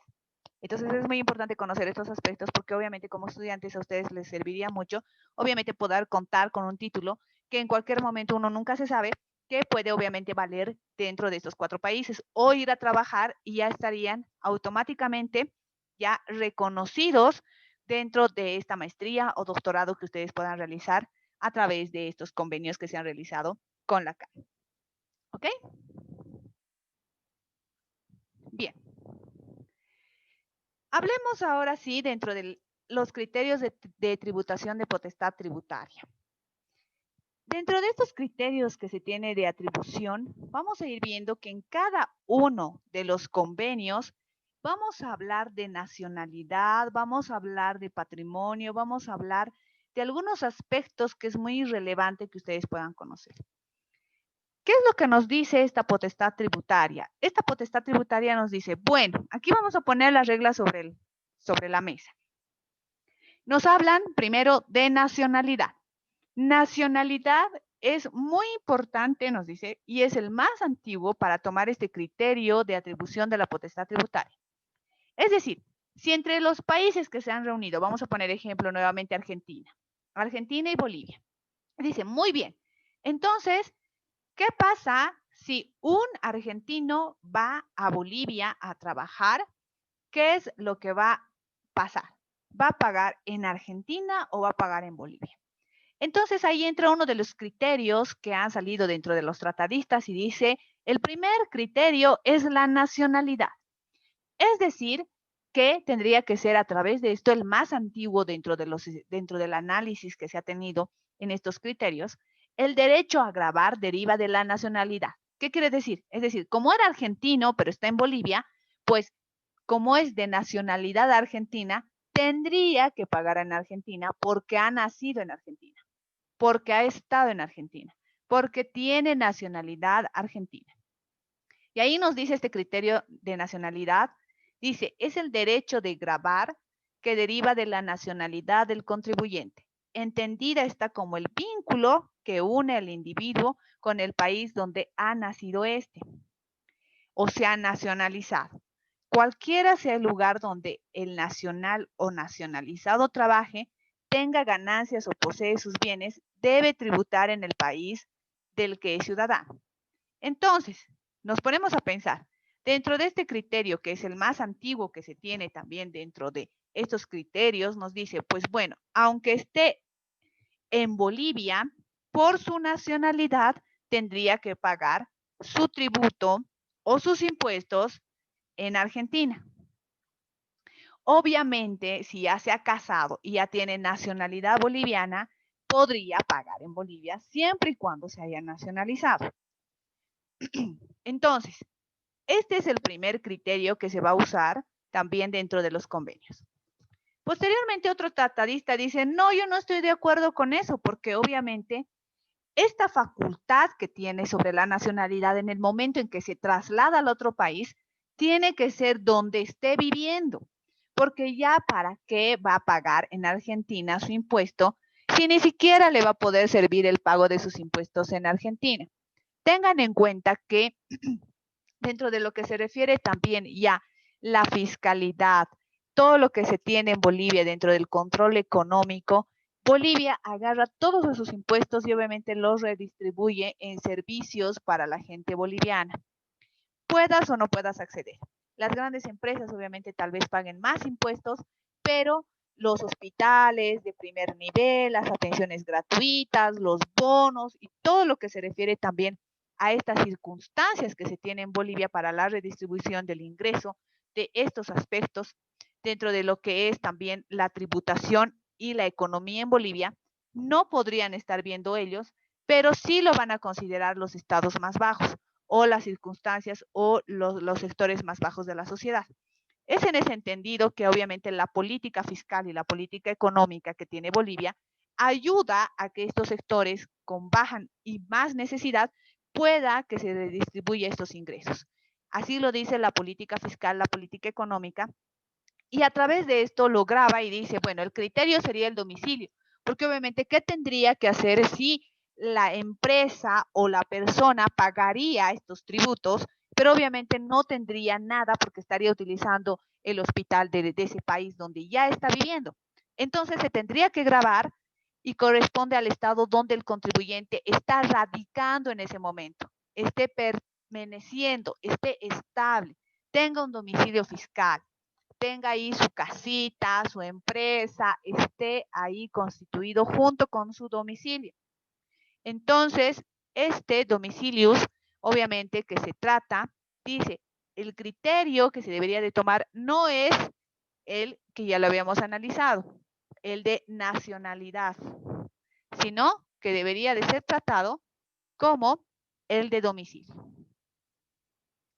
[SPEAKER 1] Entonces es muy importante conocer estos aspectos porque obviamente como estudiantes a ustedes les serviría mucho, obviamente poder contar con un título que en cualquier momento uno nunca se sabe, que puede obviamente valer dentro de estos 4 países, o ir a trabajar y ya estarían automáticamente ya reconocidos dentro de esta maestría o doctorado que ustedes puedan realizar a través de estos convenios que se han realizado con la CAN. ¿Ok? Bien. Hablemos ahora sí dentro de los criterios de tributación de potestad tributaria. Dentro de estos criterios que se tiene de atribución, vamos a ir viendo que en cada uno de los convenios vamos a hablar de nacionalidad, vamos a hablar de patrimonio, vamos a hablar de algunos aspectos que es muy relevante que ustedes puedan conocer. ¿Qué es lo que nos dice esta potestad tributaria? Esta potestad tributaria nos dice, bueno, aquí vamos a poner las reglas sobre la mesa. Nos hablan primero de nacionalidad. Nacionalidad es muy importante, nos dice, y es el más antiguo para tomar este criterio de atribución de la potestad tributaria. Es decir, si entre los países que se han reunido, vamos a poner ejemplo nuevamente Argentina y Bolivia, dice, muy bien, entonces, ¿qué pasa si un argentino va a Bolivia a trabajar? ¿Qué es lo que va a pasar? ¿Va a pagar en Argentina o va a pagar en Bolivia? Entonces ahí entra uno de los criterios que han salido dentro de los tratadistas y dice, El primer criterio es la nacionalidad. Es decir, que tendría que ser a través de esto el más antiguo dentro del análisis que se ha tenido en estos criterios. El derecho a gravar deriva de la nacionalidad. ¿Qué quiere decir? Es decir, como era argentino, pero está en Bolivia, pues como es de nacionalidad argentina, tendría que pagar en Argentina porque ha nacido en Argentina, porque ha estado en Argentina, porque tiene nacionalidad argentina. Y ahí nos dice este criterio de nacionalidad, dice, es el derecho de gravar que deriva de la nacionalidad del contribuyente. Entendida está como el vínculo que une al individuo con el país donde ha nacido este o se ha nacionalizado. Cualquiera sea el lugar donde el nacional o nacionalizado trabaje, tenga ganancias o posee sus bienes, debe tributar en el país del que es ciudadano. Entonces, nos ponemos a pensar, dentro de este criterio, que es el más antiguo que se tiene también dentro de estos criterios, nos dice, pues bueno, aunque esté en Bolivia, por su nacionalidad, tendría que pagar su tributo o sus impuestos en Argentina. Obviamente, si ya se ha casado y ya tiene nacionalidad boliviana, podría pagar en Bolivia siempre y cuando se haya nacionalizado. Entonces, este es el primer criterio que se va a usar también dentro de los convenios. Posteriormente, otro tratadista dice, no, yo no estoy de acuerdo con eso, porque obviamente esta facultad que tiene sobre la nacionalidad en el momento en que se traslada al otro país, tiene que ser donde esté viviendo, porque ya para qué va a pagar en Argentina su impuesto si ni siquiera le va a poder servir el pago de sus impuestos en Argentina. Tengan en cuenta que dentro de lo que se refiere también ya la fiscalidad, todo lo que se tiene en Bolivia dentro del control económico, Bolivia agarra todos esos impuestos y obviamente los redistribuye en servicios para la gente boliviana. Puedas o no puedas acceder. Las grandes empresas obviamente tal vez paguen más impuestos, pero los hospitales de primer nivel, las atenciones gratuitas, los bonos y todo lo que se refiere también a estas circunstancias que se tienen en Bolivia para la redistribución del ingreso de estos aspectos dentro de lo que es también la tributación y la economía en Bolivia, no podrían estar viendo ellos, pero sí lo van a considerar los estados más bajos o las circunstancias o los sectores más bajos de la sociedad. Es en ese entendido que obviamente la política fiscal y la política económica que tiene Bolivia ayuda a que estos sectores con baja y más necesidad pueda que se redistribuya estos ingresos. Así lo dice la política fiscal, la política económica, y a través de esto lo graba y dice, bueno, el criterio sería el domicilio, porque obviamente, ¿qué tendría que hacer si la empresa o la persona pagaría estos tributos, pero obviamente no tendría nada porque estaría utilizando el hospital de ese país donde ya está viviendo? Entonces se tendría que grabar y corresponde al estado donde el contribuyente está radicando en ese momento, esté permaneciendo, esté estable, tenga un domicilio fiscal, tenga ahí su casita, su empresa, esté ahí constituido junto con su domicilio. Entonces, este domicilius, obviamente que se trata, dice, el criterio que se debería de tomar no es el que ya lo habíamos analizado, el de nacionalidad, sino que debería de ser tratado como el de domicilio.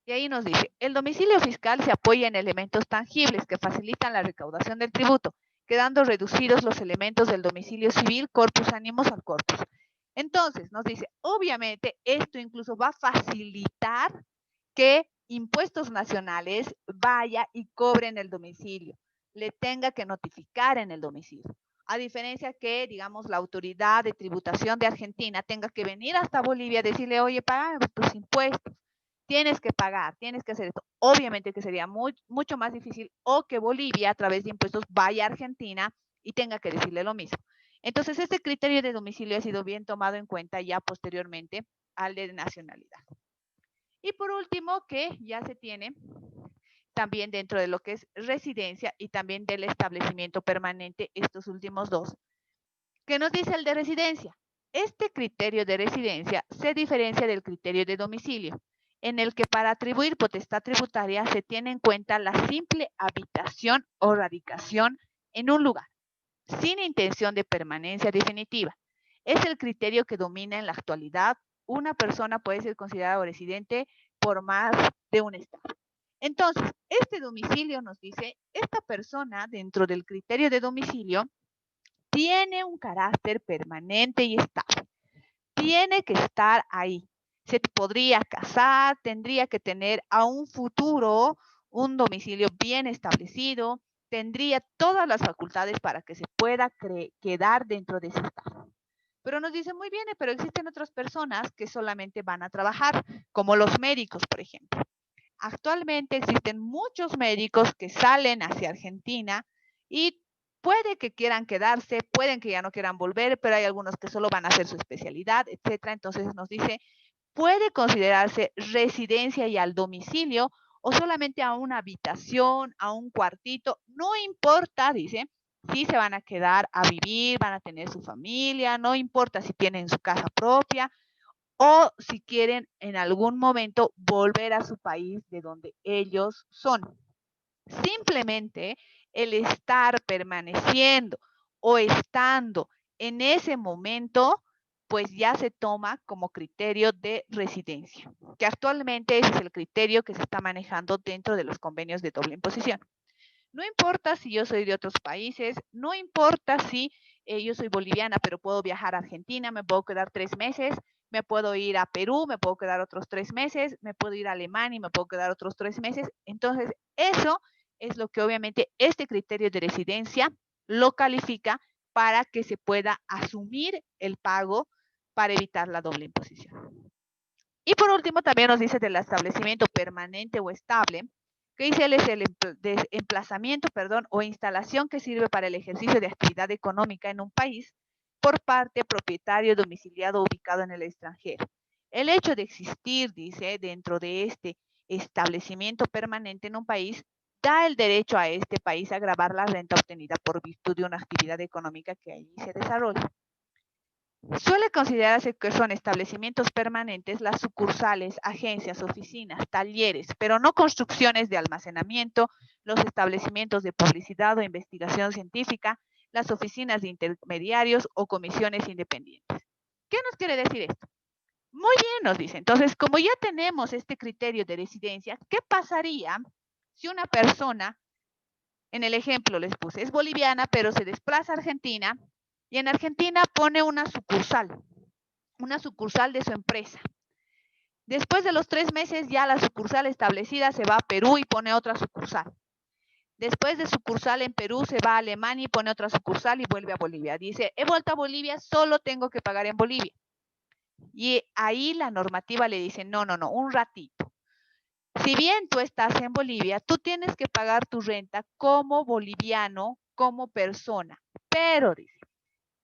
[SPEAKER 1] Y ahí nos dice, el domicilio fiscal se apoya en elementos tangibles que facilitan la recaudación del tributo, quedando reducidos los elementos del domicilio civil, corpus animus al corpus. Entonces, nos dice, obviamente, esto incluso va a facilitar que impuestos nacionales vaya y cobre en el domicilio, le tenga que notificar en el domicilio. A diferencia que, digamos, la autoridad de tributación de Argentina tenga que venir hasta Bolivia a decirle, oye, paga tus impuestos. Tienes que pagar, tienes que hacer esto. Obviamente que sería mucho más difícil o que Bolivia a través de impuestos vaya a Argentina y tenga que decirle lo mismo. Entonces, este criterio de domicilio ha sido bien tomado en cuenta ya posteriormente al de nacionalidad. Y por último, que ya se tiene también dentro de lo que es residencia y también del establecimiento permanente, estos últimos dos. ¿Qué nos dice el de residencia? Este criterio de residencia se diferencia del criterio de domicilio en el que para atribuir potestad tributaria se tiene en cuenta la simple habitación o radicación en un lugar, sin intención de permanencia definitiva. Es el criterio que domina en la actualidad. Una persona puede ser considerada residente por más de un estado. Entonces, este domicilio nos dice, esta persona dentro del criterio de domicilio tiene un carácter permanente y estable. Tiene que estar ahí. Se podría casar, tendría que tener a un futuro un domicilio bien establecido, tendría todas las facultades para que se pueda quedar dentro de ese estado. Pero nos dicen, muy bien, pero existen otras personas que solamente van a trabajar, como los médicos, por ejemplo. Actualmente existen muchos médicos que salen hacia Argentina y puede que quieran quedarse, pueden que ya no quieran volver, pero hay algunos que solo van a hacer su especialidad, etcétera. Entonces nos dice, puede considerarse residencia y al domicilio o solamente a una habitación, a un cuartito, no importa, dice, si se van a quedar a vivir, van a tener su familia, no importa si tienen su casa propia o si quieren en algún momento volver a su país de donde ellos son. Simplemente el estar permaneciendo o estando en ese momento, pues ya se toma como criterio de residencia, que actualmente ese es el criterio que se está manejando dentro de los convenios de doble imposición. No importa si yo soy de otros países, no importa si yo soy boliviana, pero puedo viajar a Argentina, me puedo quedar 3 meses, me puedo ir a Perú, me puedo quedar otros 3 meses, me puedo ir a Alemania y me puedo quedar otros 3 meses. Entonces, eso es lo que obviamente este criterio de residencia lo califica para que se pueda asumir el pago para evitar la doble imposición. Y por último, también nos dice del establecimiento permanente o estable, que dice él es el emplazamiento, o instalación que sirve para el ejercicio de actividad económica en un país por parte propietario domiciliado ubicado en el extranjero. El hecho de existir, dice, dentro de este establecimiento permanente en un país, da el derecho a este país a gravar la renta obtenida por virtud de una actividad económica que allí se desarrolla. Suele considerarse que son establecimientos permanentes las sucursales, agencias, oficinas, talleres, pero no construcciones de almacenamiento, los establecimientos de publicidad o investigación científica, las oficinas de intermediarios o comisiones independientes. ¿Qué nos quiere decir esto? Muy bien, nos dice. Entonces, como ya tenemos este criterio de residencia, ¿qué pasaría si una persona, en el ejemplo les puse, es boliviana, pero se desplaza a Argentina y en Argentina pone una sucursal de su empresa? Después de los 3 meses ya la sucursal establecida se va a Perú y pone otra sucursal. Después de sucursal en Perú se va a Alemania y pone otra sucursal y vuelve a Bolivia. Dice, he vuelto a Bolivia, solo tengo que pagar en Bolivia. Y ahí la normativa le dice, no, un ratito. Si bien tú estás en Bolivia, tú tienes que pagar tu renta como boliviano, como persona. Pero, dice,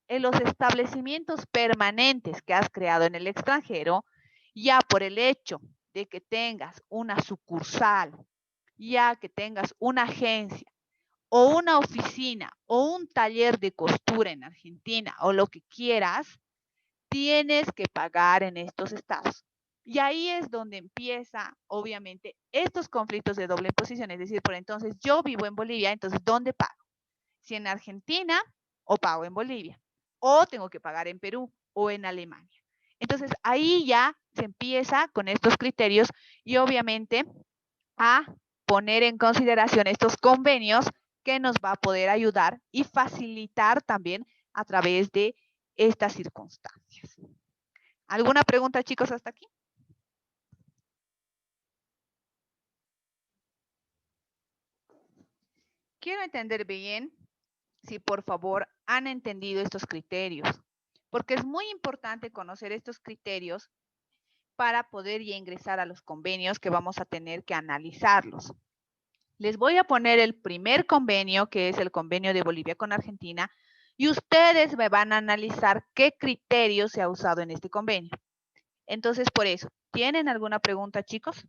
[SPEAKER 1] en los establecimientos permanentes que has creado en el extranjero, ya por el hecho de que tengas una sucursal, ya que tengas una agencia o una oficina o un taller de costura en Argentina o lo que quieras, tienes que pagar en estos estados. Y ahí es donde empieza, obviamente, estos conflictos de doble imposición. Es decir, por entonces yo vivo en Bolivia, entonces ¿dónde pago? Si en Argentina o pago en Bolivia, o tengo que pagar en Perú o en Alemania. Entonces ahí ya se empieza con estos criterios y obviamente a poner en consideración estos convenios que nos va a poder ayudar y facilitar también a través de estas circunstancias. ¿Alguna pregunta, chicos, hasta aquí? Quiero entender bien si por favor han entendido estos criterios, porque es muy importante conocer estos criterios para poder ya ingresar a los convenios que vamos a tener que analizarlos. Les voy a poner el primer convenio, que es el convenio de Bolivia con Argentina, y ustedes me van a analizar qué criterio se ha usado en este convenio. Entonces, por eso, ¿tienen alguna pregunta, chicos?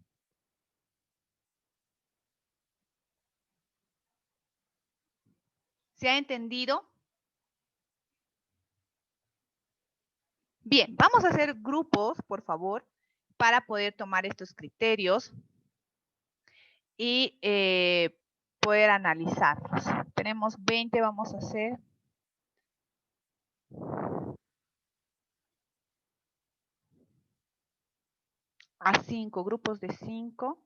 [SPEAKER 1] ¿Se ha entendido? Bien, vamos a hacer grupos, por favor, para poder tomar estos criterios y poder analizarlos. Tenemos 20, vamos a hacer. A 5, grupos de 5.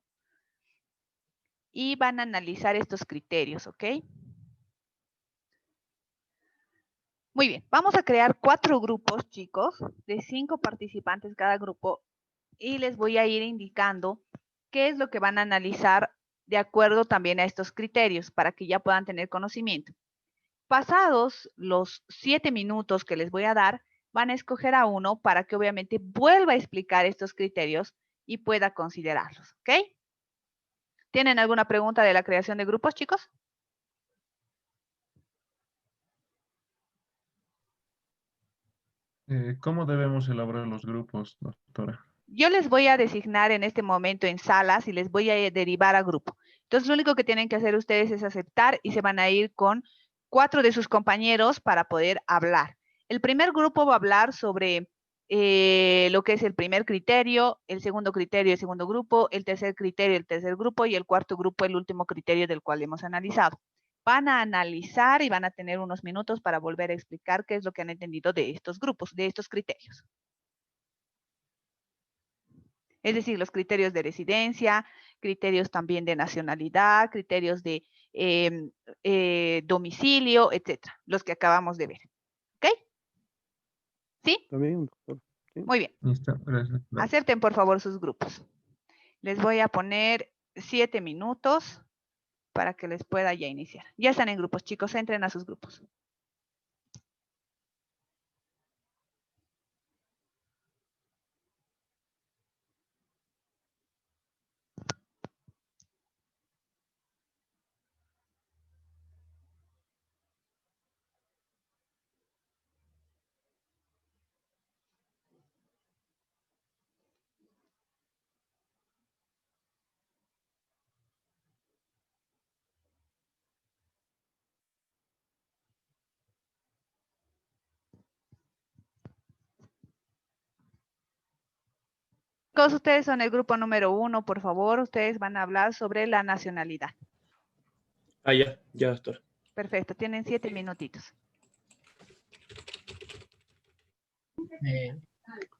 [SPEAKER 1] Y van a analizar estos criterios, ¿ok? Muy bien, vamos a crear 4 grupos, chicos, de 5 participantes cada grupo y les voy a ir indicando qué es lo que van a analizar de acuerdo también a estos criterios para que ya puedan tener conocimiento. Pasados los 7 minutos que les voy a dar, van a escoger a uno para que obviamente vuelva a explicar estos criterios y pueda considerarlos, ¿ok? ¿Tienen alguna pregunta de la creación de grupos, chicos?
[SPEAKER 3] ¿Cómo debemos elaborar los grupos, doctora?
[SPEAKER 1] Yo les voy a designar en este momento en salas y les voy a derivar a grupo. Entonces, lo único que tienen que hacer ustedes es aceptar y se van a ir con 4 de sus compañeros para poder hablar. El primer grupo va a hablar sobre lo que es el primer criterio, el segundo criterio, el segundo grupo, el tercer criterio, el tercer grupo y el cuarto grupo, el último criterio del cual hemos analizado. Van a analizar y van a tener unos minutos para volver a explicar qué es lo que han entendido de estos grupos, de estos criterios. Es decir, los criterios de residencia, criterios también de nacionalidad, criterios de domicilio, etcétera, los que acabamos de ver. ¿Ok? ¿Sí?
[SPEAKER 2] Está bien, doctor. Sí.
[SPEAKER 1] Muy bien.
[SPEAKER 3] Listo, gracias.
[SPEAKER 1] Acepten, por favor, sus grupos. Les voy a poner 7 minutos para que les pueda ya iniciar. Ya están en grupos, chicos, entren a sus grupos. Chicos, ustedes son el grupo número 1, por favor. Ustedes van a hablar sobre la nacionalidad.
[SPEAKER 6] Ah, ya, doctor.
[SPEAKER 1] Perfecto, tienen 7 minutitos.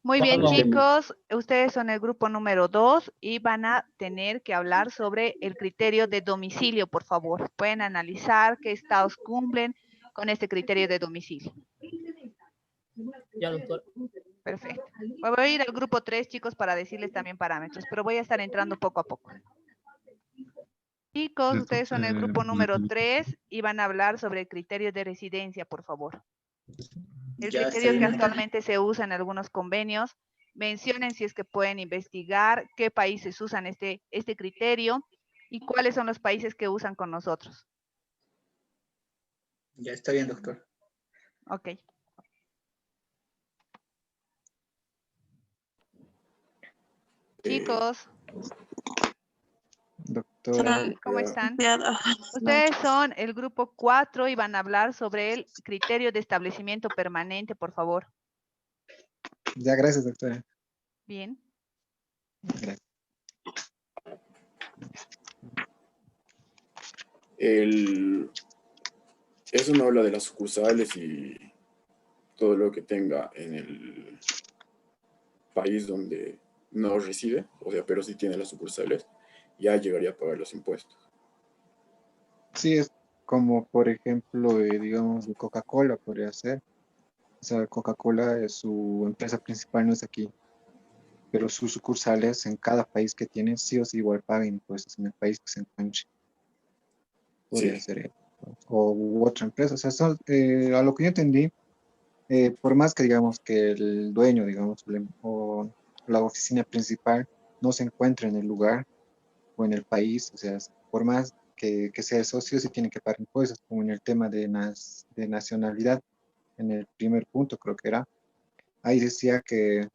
[SPEAKER 1] Muy bien, chicos, ustedes son el grupo número 2 y van a tener que hablar sobre el criterio de domicilio, por favor. Pueden analizar qué estados cumplen con este criterio de domicilio.
[SPEAKER 4] Ya, doctor.
[SPEAKER 1] Perfecto. Voy a ir al grupo 3, chicos, para decirles también parámetros, pero voy a estar entrando poco a poco. Chicos, ustedes son el grupo número 3 y van a hablar sobre el criterio de residencia, por favor. El criterio que actualmente se usa en algunos convenios. Mencionen si es que pueden investigar qué países usan este criterio y cuáles son los países que usan con nosotros.
[SPEAKER 4] Ya está bien, doctor.
[SPEAKER 1] Ok. Chicos,
[SPEAKER 2] Doctora,
[SPEAKER 1] ¿cómo están? Ustedes son el grupo 4 y van a hablar sobre el criterio de establecimiento permanente, por favor.
[SPEAKER 4] Ya, gracias, doctora.
[SPEAKER 1] Bien.
[SPEAKER 4] Gracias.
[SPEAKER 7] Eso no habla de las sucursales y todo lo que tenga en el país donde no reside, o sea, pero sí tiene las sucursales, ya llegaría a pagar los impuestos.
[SPEAKER 4] Sí, es como, por ejemplo, digamos, de Coca-Cola podría ser. O sea, Coca-Cola, su empresa principal no es aquí, pero sus sucursales en cada país que tienen sí o sí igual pagan impuestos en el país que se encuentre. Podría
[SPEAKER 7] Sí,
[SPEAKER 4] ser, o u otra empresa. O sea, a lo que yo entendí, por más que digamos que el dueño, digamos, o la oficina principal no se encuentre en el lugar o en el país, o sea, por más que sea el socio, sí tiene que pagar impuestos, como en el tema de nacionalidad, en el primer punto creo que era. Ahí decía que,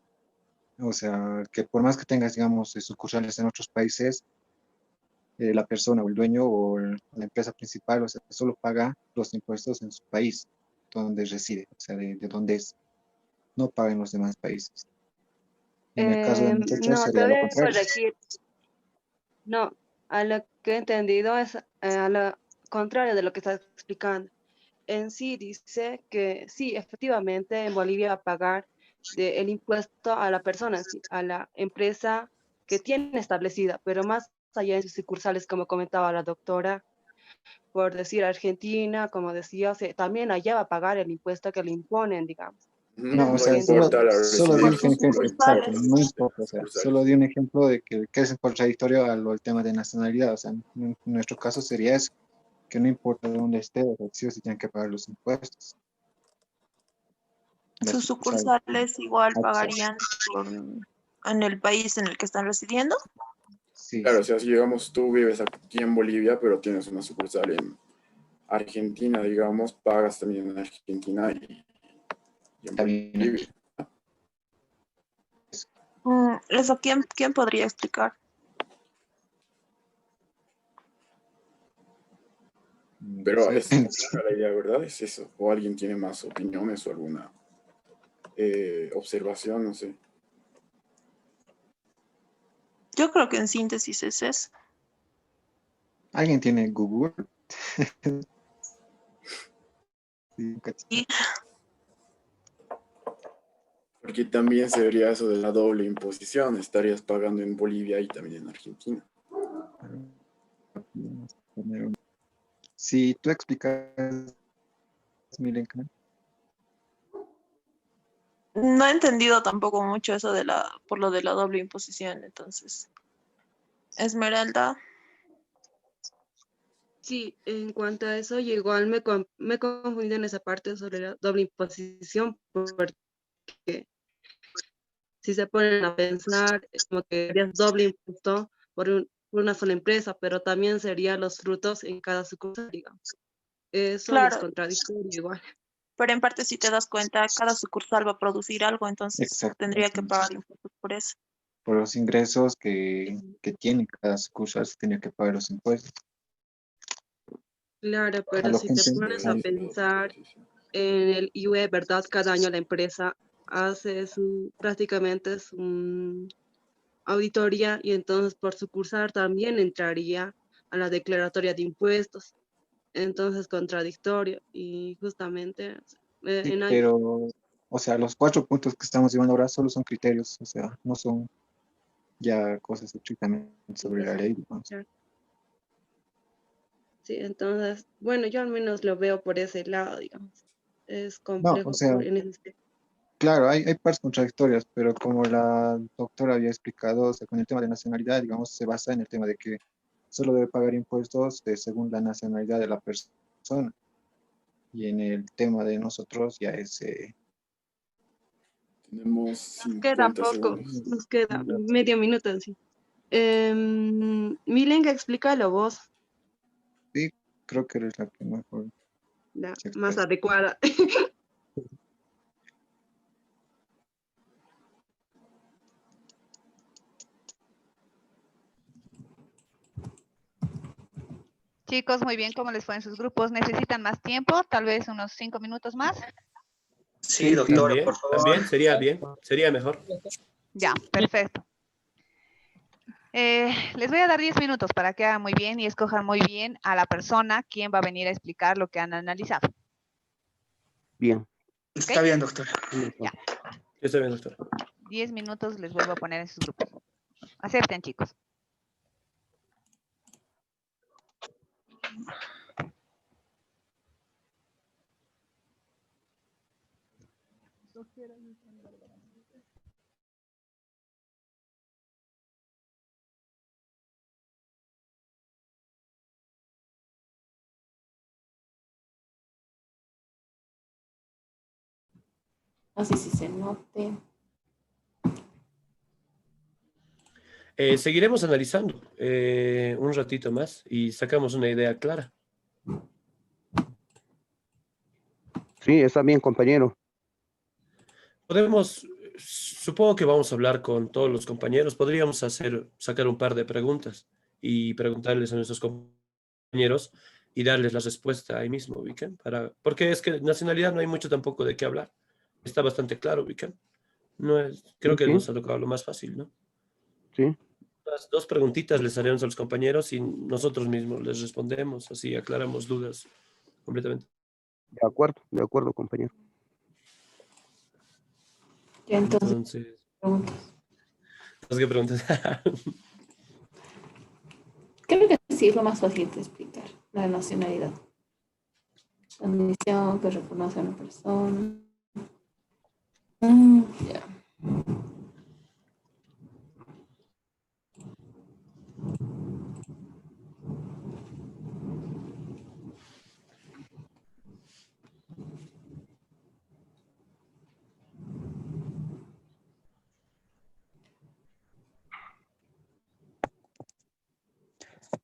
[SPEAKER 4] o sea, que por más que tengas, digamos, sucursales en otros países, la persona o el dueño o la empresa principal, o sea, solo paga los impuestos en su país donde reside, o sea, de donde es, no paga en los demás países. En el caso de nosotros
[SPEAKER 8] No, te
[SPEAKER 4] sería
[SPEAKER 8] voy
[SPEAKER 4] lo
[SPEAKER 8] a
[SPEAKER 4] contrario.
[SPEAKER 8] corregir. No, a lo que he entendido es a lo contrario de lo que estás explicando. En sí dice que sí, efectivamente en Bolivia va a pagar el impuesto a la persona, en sí, a la empresa que tiene establecida, pero más allá de sus sucursales, como comentaba la doctora, por decir Argentina, como decía, también allá va a pagar el impuesto que le imponen, digamos.
[SPEAKER 7] Ujú.
[SPEAKER 4] No, o
[SPEAKER 7] No
[SPEAKER 4] sea,
[SPEAKER 7] importa la
[SPEAKER 4] solo di un
[SPEAKER 7] residencia,
[SPEAKER 4] ejemplo,
[SPEAKER 7] solo
[SPEAKER 4] exacto,
[SPEAKER 7] importa
[SPEAKER 4] no
[SPEAKER 7] las
[SPEAKER 4] importa, o sea,
[SPEAKER 7] sucursales.
[SPEAKER 4] solo di un ejemplo de que es contradictorio a lo del tema de nacionalidad, o sea, en nuestro caso sería eso, que no importa dónde esté, o sea, sí o sí tienen que pagar los impuestos. Las
[SPEAKER 2] Sus
[SPEAKER 4] sucursales.
[SPEAKER 2] sucursales igual
[SPEAKER 4] Exacto.
[SPEAKER 2] pagarían en el país en el que están residiendo.
[SPEAKER 4] Sí,
[SPEAKER 7] Claro, o
[SPEAKER 4] sí.
[SPEAKER 7] sea, si digamos tú vives aquí en Bolivia, pero tienes una sucursal en Argentina, digamos, pagas también en Argentina y en
[SPEAKER 4] También.
[SPEAKER 7] Bolivia.
[SPEAKER 2] ¿Eso quién podría explicar?
[SPEAKER 7] Pero
[SPEAKER 4] Sí,
[SPEAKER 7] es la idea, ¿verdad? Es eso. O alguien tiene más opiniones o alguna observación, no sé.
[SPEAKER 2] Yo creo que en síntesis es eso.
[SPEAKER 4] ¿Alguien tiene Google? Sí, un cachito.
[SPEAKER 2] Y
[SPEAKER 7] Porque también se vería eso de la doble imposición. Estarías pagando en Bolivia y también en Argentina.
[SPEAKER 4] Si tú explicas, Milen,
[SPEAKER 2] no he entendido tampoco mucho eso por lo de la doble imposición, entonces. Esmeralda,
[SPEAKER 8] Sí, en cuanto a eso, yo igual me he confundido en esa parte sobre la doble imposición, porque si se ponen a pensar, es como que sería doble impuesto por una sola empresa, pero también serían los frutos en cada sucursal, digamos. Eso ya es
[SPEAKER 2] claro,
[SPEAKER 8] contradictorio igual.
[SPEAKER 2] pero en parte si te das cuenta, cada sucursal va a producir algo, entonces
[SPEAKER 4] exacto,
[SPEAKER 2] tendría que pagar impuestos por eso.
[SPEAKER 4] por los ingresos que tiene cada sucursal, se tenía que pagar los impuestos.
[SPEAKER 8] Claro,
[SPEAKER 4] A
[SPEAKER 8] pero
[SPEAKER 4] lo
[SPEAKER 8] si
[SPEAKER 4] que
[SPEAKER 8] te
[SPEAKER 4] entendí,
[SPEAKER 8] pones a pensar en el IUE, ¿verdad? Cada año la empresa hace prácticamente su auditoría y entonces por sucursal también entraría a la declaratoria de impuestos. Entonces contradictorio y justamente
[SPEAKER 4] sí,
[SPEAKER 8] en año.
[SPEAKER 4] pero, o sea, los 4 puntos que estamos llevando ahora solo son criterios, o sea, no son ya cosas estrictamente sobre la ley, digamos.
[SPEAKER 8] Sí, entonces, bueno, yo al menos lo veo por ese lado, digamos. Es
[SPEAKER 4] No, o
[SPEAKER 8] complejo
[SPEAKER 4] sea,
[SPEAKER 8] en ese aspecto.
[SPEAKER 4] claro, hay partes contradictorias, pero como la doctora había explicado, o sea, con el tema de nacionalidad, digamos, se basa en el tema de que solo debe pagar impuestos según la nacionalidad de la persona. Y en el tema de nosotros ya es...
[SPEAKER 7] Tenemos
[SPEAKER 8] Nos queda
[SPEAKER 7] 50
[SPEAKER 8] poco,
[SPEAKER 7] segundos.
[SPEAKER 8] nos queda medio minuto en sí. Milenka, explícalo vos,
[SPEAKER 4] sí, creo que eres la que mejor
[SPEAKER 8] la
[SPEAKER 4] se
[SPEAKER 8] más
[SPEAKER 4] expresa.
[SPEAKER 8] adecuada.
[SPEAKER 1] Chicos, muy bien, ¿cómo les fue en sus grupos? ¿Necesitan más tiempo? Tal vez unos 5 minutos más.
[SPEAKER 9] Sí, doctora, por favor.
[SPEAKER 6] También, sería mejor.
[SPEAKER 1] Ya, perfecto. Les voy a dar 10 minutos para que hagan muy bien y escojan muy bien a la persona quien va a venir a explicar lo que han analizado.
[SPEAKER 9] Bien.
[SPEAKER 5] Está bien, doctora.
[SPEAKER 1] Ya,
[SPEAKER 6] Está bien, doctor.
[SPEAKER 1] 10 minutos les vuelvo a poner en sus grupos. Acepten, chicos.
[SPEAKER 5] Así sí se note.
[SPEAKER 6] Seguiremos analizando un ratito más y sacamos una idea clara.
[SPEAKER 9] Sí, está bien, compañero.
[SPEAKER 6] Supongo que vamos a hablar con todos los compañeros. Podríamos sacar un par de preguntas y preguntarles a nuestros compañeros y darles la respuesta ahí mismo, ¿ubican? Porque es que nacionalidad no hay mucho tampoco de qué hablar. Está bastante claro, ¿ubican? No es, creo que
[SPEAKER 9] Sí,
[SPEAKER 6] nos ha tocado lo más fácil, ¿no?
[SPEAKER 9] sí,
[SPEAKER 6] Las dos preguntitas les haremos a los compañeros y nosotros mismos les respondemos, así aclaramos dudas completamente.
[SPEAKER 9] de acuerdo, compañero.
[SPEAKER 5] Ya, entonces,
[SPEAKER 6] Entonces,
[SPEAKER 5] preguntas.
[SPEAKER 6] ¿las que preguntas?
[SPEAKER 5] Creo que sí es lo más fácil de explicar, la nacionalidad. La nación que reconoce a una persona. Ya.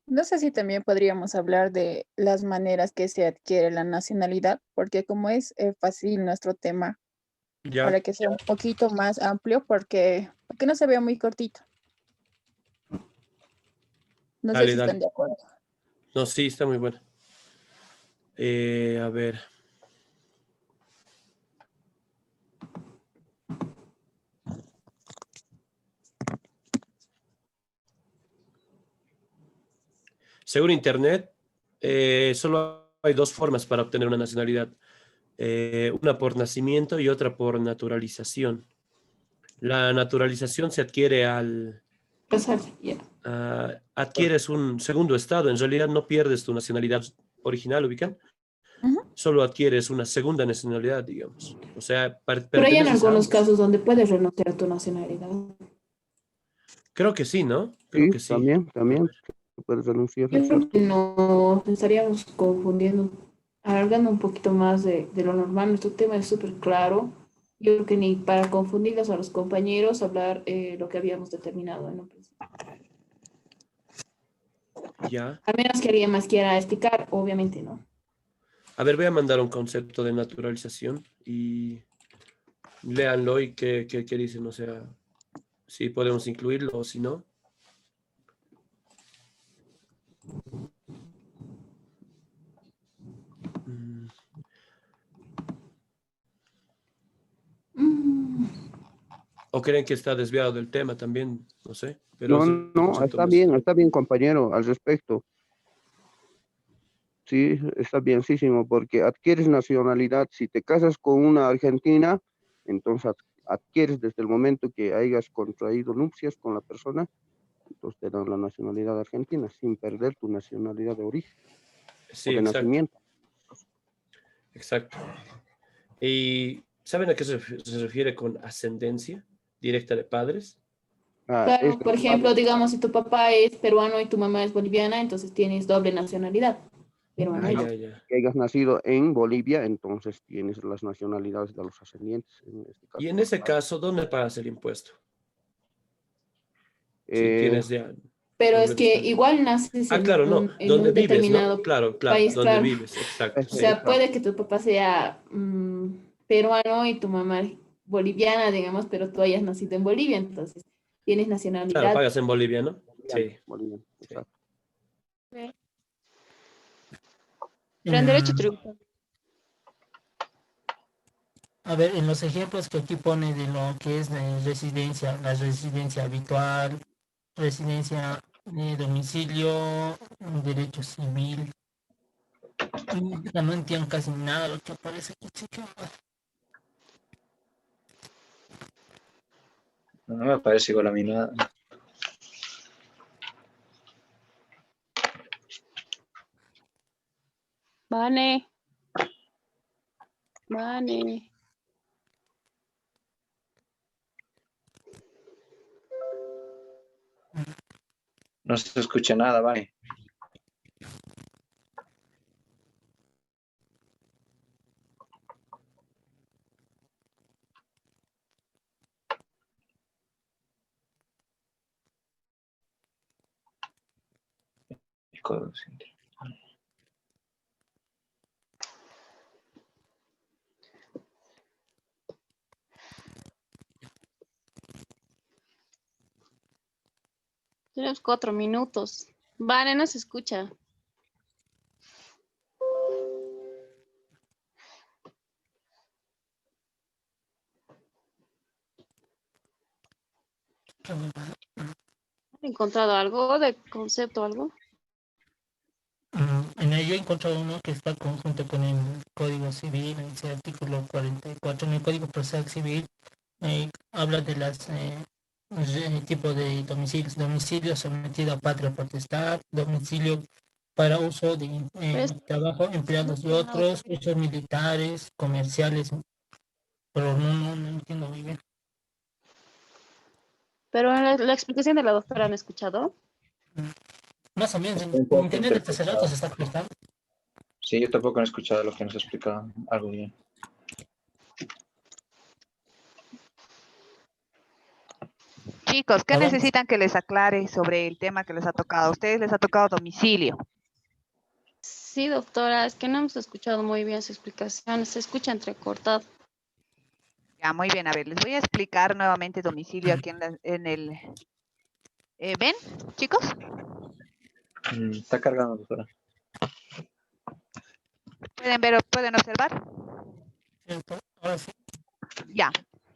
[SPEAKER 10] No sé si también podríamos hablar de las maneras que se adquiere la nacionalidad, porque como es fácil nuestro tema,
[SPEAKER 6] Ya,
[SPEAKER 10] para que sea un poquito más amplio, porque no se vea muy cortito. No sé
[SPEAKER 6] dale,
[SPEAKER 10] si están
[SPEAKER 6] dale.
[SPEAKER 10] de acuerdo.
[SPEAKER 6] No, sí, está muy bueno. A ver. Según Internet, solo hay dos formas para obtener una nacionalidad. Una por nacimiento y otra por naturalización. La naturalización se adquiere
[SPEAKER 5] Ya.
[SPEAKER 6] adquieres un segundo estado. En realidad no pierdes tu nacionalidad original, ¿ubican?
[SPEAKER 10] Ujú.
[SPEAKER 6] Solo adquieres una segunda nacionalidad, digamos. O sea,
[SPEAKER 5] Pero hay en
[SPEAKER 6] perteneces a
[SPEAKER 5] algunos
[SPEAKER 6] ambos.
[SPEAKER 5] casos donde puedes renunciar a tu nacionalidad.
[SPEAKER 6] Creo que sí, ¿no? Creo
[SPEAKER 9] Sí,
[SPEAKER 6] que sí.
[SPEAKER 9] también,
[SPEAKER 6] A ver.
[SPEAKER 9] se puede renunciar,
[SPEAKER 5] Yo
[SPEAKER 9] es
[SPEAKER 5] creo
[SPEAKER 9] cierto.
[SPEAKER 5] que no estaríamos confundiendo, alargando un poquito más de lo normal. Nuestro tema es súper claro. Yo creo que ni para confundirlos a los compañeros, hablar lo que habíamos determinado en un principio.
[SPEAKER 6] Ya.
[SPEAKER 5] A menos que alguien más quiera explicar, obviamente no.
[SPEAKER 6] A ver, voy a mandar un concepto de naturalización y léanlo y qué dicen. O sea, si podemos incluirlo o si no. Mm,
[SPEAKER 5] Mm,
[SPEAKER 6] O creen que está desviado del tema también, no sé, pero
[SPEAKER 9] No,
[SPEAKER 6] es el
[SPEAKER 9] no,
[SPEAKER 6] concepto más.
[SPEAKER 9] está bien, compañero, al respecto. Sí, está bienísimo, porque adquieres nacionalidad. Si te casas con una argentina, entonces adquieres desde el momento que hayas contraído nupcias con la persona, entonces te dan la nacionalidad argentina, sin perder tu nacionalidad de origen o
[SPEAKER 6] Sí,
[SPEAKER 9] de
[SPEAKER 6] exacto,
[SPEAKER 9] nacimiento.
[SPEAKER 6] exacto. ¿Y saben a qué se refiere con ascendencia directa de padres?
[SPEAKER 5] claro, por ejemplo, digamos, si tu papá es peruano y tu mamá es boliviana, entonces tienes doble nacionalidad. Peruana y
[SPEAKER 6] Ya, ya.
[SPEAKER 9] Que hayas nacido en Bolivia, entonces tienes las nacionalidades de los ascendientes, en este
[SPEAKER 6] Y
[SPEAKER 9] caso.
[SPEAKER 6] en ese caso, ¿dónde pagas el impuesto? Si
[SPEAKER 9] Eh,
[SPEAKER 6] tienes ya
[SPEAKER 5] Pero es
[SPEAKER 6] doble
[SPEAKER 5] que
[SPEAKER 6] nacionalidad.
[SPEAKER 5] igual naces
[SPEAKER 6] Claro, no.
[SPEAKER 5] en
[SPEAKER 6] ¿Dónde
[SPEAKER 5] un
[SPEAKER 6] vives, no?
[SPEAKER 5] determinado
[SPEAKER 6] Claro, claro,
[SPEAKER 5] país,
[SPEAKER 6] ¿dónde
[SPEAKER 5] claro.
[SPEAKER 6] vives? Exacto,
[SPEAKER 5] O sea,
[SPEAKER 6] sí.
[SPEAKER 5] puede que tu papá sea peruano y tu mamá es boliviana, digamos, pero tú hayas nacido en Bolivia, entonces tienes
[SPEAKER 6] Claro,
[SPEAKER 5] nacionalidad.
[SPEAKER 6] pagas en Bolivia, ¿no?
[SPEAKER 9] boliviano,
[SPEAKER 6] Sí,
[SPEAKER 9] boliviano,
[SPEAKER 6] sí.
[SPEAKER 9] exacto.
[SPEAKER 11] Pero en derecho tributario. A ver, en los ejemplos que aquí pone de lo que es residencia, la residencia habitual, residencia de domicilio, derecho civil, ya no entiendo casi nada de lo que aparece aquí, chica.
[SPEAKER 12] No me parece igual a mí nada.
[SPEAKER 11] Vane. Vane.
[SPEAKER 12] No se escucha nada, vale.
[SPEAKER 11] Tenemos 4 minutos. Vane, no se escucha.
[SPEAKER 8] ¿He encontrado algo de concepto, algo?
[SPEAKER 11] En ello he encontrado uno que está conjunto con el Código Civil, en ese artículo 44 en el Código Procesal Civil, habla de las tipo de domicilios: domicilio sometido a patria potestad, domicilio para uso de trabajo, empleados de otros, usos militares, comerciales, pero no entiendo muy bien.
[SPEAKER 8] Pero en la explicación de la doctora, ¿han escuchado?
[SPEAKER 11] Más o menos,
[SPEAKER 12] Un
[SPEAKER 11] en
[SPEAKER 12] poco
[SPEAKER 11] internet desde hace rato
[SPEAKER 12] interpretado.
[SPEAKER 11] se está explicando.
[SPEAKER 12] Sí, yo tampoco he escuchado lo que nos explica algo bien.
[SPEAKER 1] Chicos, ¿qué
[SPEAKER 11] Ya vamos.
[SPEAKER 1] necesitan que les aclare sobre el tema que les ha tocado? ¿A ustedes les ha tocado domicilio?
[SPEAKER 8] Sí, doctora, es que no hemos escuchado muy bien su explicación, se escucha entrecortado.
[SPEAKER 1] Ya, muy bien. A ver, les voy a explicar nuevamente domicilio aquí en el... ¿ven, chicos?
[SPEAKER 12] Está cargando, doctora.
[SPEAKER 1] ¿Pueden ver o pueden observar?
[SPEAKER 11] Ahora sí.
[SPEAKER 1] Ya.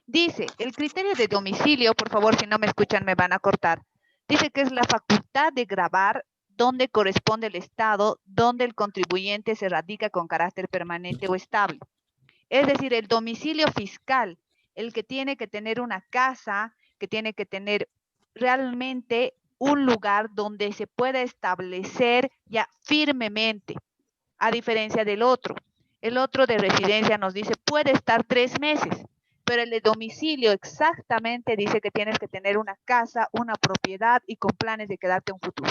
[SPEAKER 1] Dice, el criterio de domicilio, por favor, si no me escuchan me van a cortar. Dice que es la facultad de gravar donde corresponde el estado, donde el contribuyente se radica con carácter permanente o estable. Es decir, el domicilio fiscal, el que tiene que tener una casa, que tiene que tener realmente un lugar donde se pueda establecer ya firmemente, a diferencia del otro. El otro de residencia nos dice, puede estar 3 meses, pero el de domicilio exactamente dice que tienes que tener una casa, una propiedad y con planes de quedarte un futuro.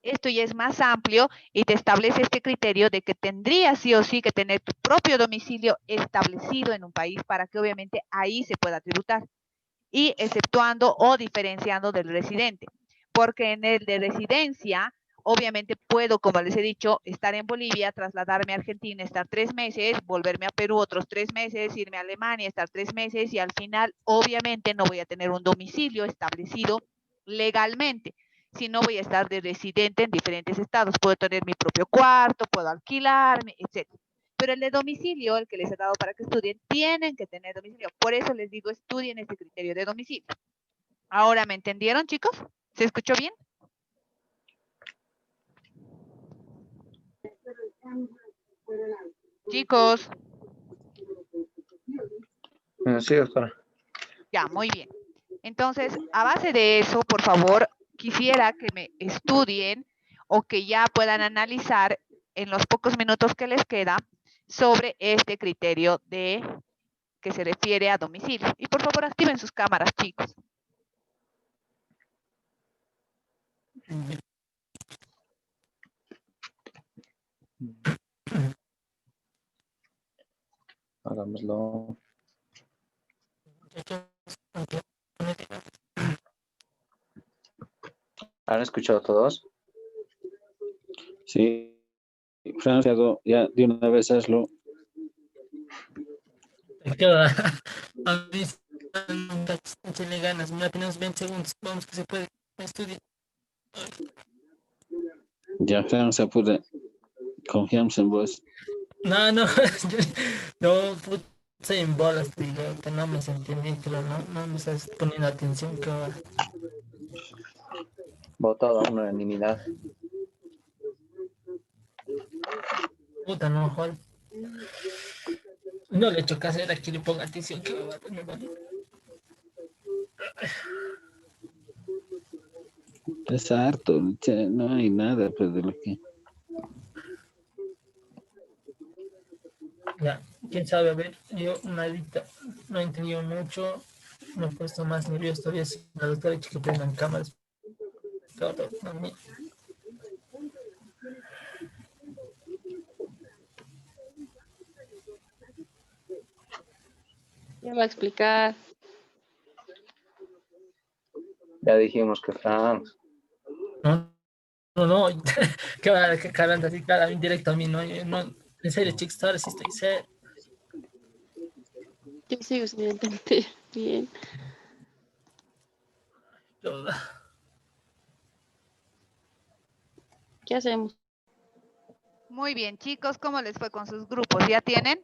[SPEAKER 1] Esto ya es más amplio y te establece este criterio de que tendrías sí o sí que tener tu propio domicilio establecido en un país para que obviamente ahí se pueda tributar, y exceptuando o diferenciando del residente, porque en el de residencia obviamente puedo, como les he dicho, estar en Bolivia, trasladarme a Argentina, estar 3 meses, volverme a Perú otros 3 meses, irme a Alemania, estar 3 meses y al final obviamente no voy a tener un domicilio establecido legalmente, si no voy a estar de residente en diferentes estados. Puedo tener mi propio cuarto, puedo alquilarme, etc. Pero el de domicilio, el que les he dado para que estudien, tienen que tener domicilio. Por eso les digo, estudien este criterio de domicilio. Ahora, ¿me entendieron, chicos? ¿Se escuchó bien? Chicos.
[SPEAKER 12] Sí, doctora.
[SPEAKER 1] Ya, muy bien. Entonces, a base de eso, por favor, quisiera que me estudien o que ya puedan analizar en los pocos minutos que les queda sobre este criterio de que se refiere a domicilio. Y por favor, activen sus cámaras, chicos.
[SPEAKER 12] Hagámoslo. ¿Han escuchado todos?
[SPEAKER 13] Sí, Francia, ya de una vez hazlo.
[SPEAKER 11] A mí échenle ganas, mira, tenemos 20 segundos, vamos que se puede, estudiar.
[SPEAKER 13] Ya Francia pude, confiamos en vos.
[SPEAKER 11] No, no, no, estoy en bolas, digo, que no me entendí, pero no me estás poniendo atención, que ahora.
[SPEAKER 12] Votado a unanimidad.
[SPEAKER 11] Puta, no, Juan. No le he hecho caso, era que le ponga atención, que me vale.
[SPEAKER 13] Es harto, che, no hay nada pues de lo que...
[SPEAKER 11] Ya, quién sabe, a ver, yo nadita, no he entendido mucho, me he puesto más nervioso todavía, si la doctora ha dicho que prendan cámaras. Todo, no, mira.
[SPEAKER 8] Ya va a explicar.
[SPEAKER 12] Ya dijimos que Francia.
[SPEAKER 11] No, que caramba, así, cara, indirecto a mí, no, en serio, chicos, ahora sí estoy serio.
[SPEAKER 8] Yo sigo sin entender bien. ¿Qué hacemos?
[SPEAKER 1] Muy bien, chicos, ¿cómo les fue con sus grupos? ¿Ya tienen?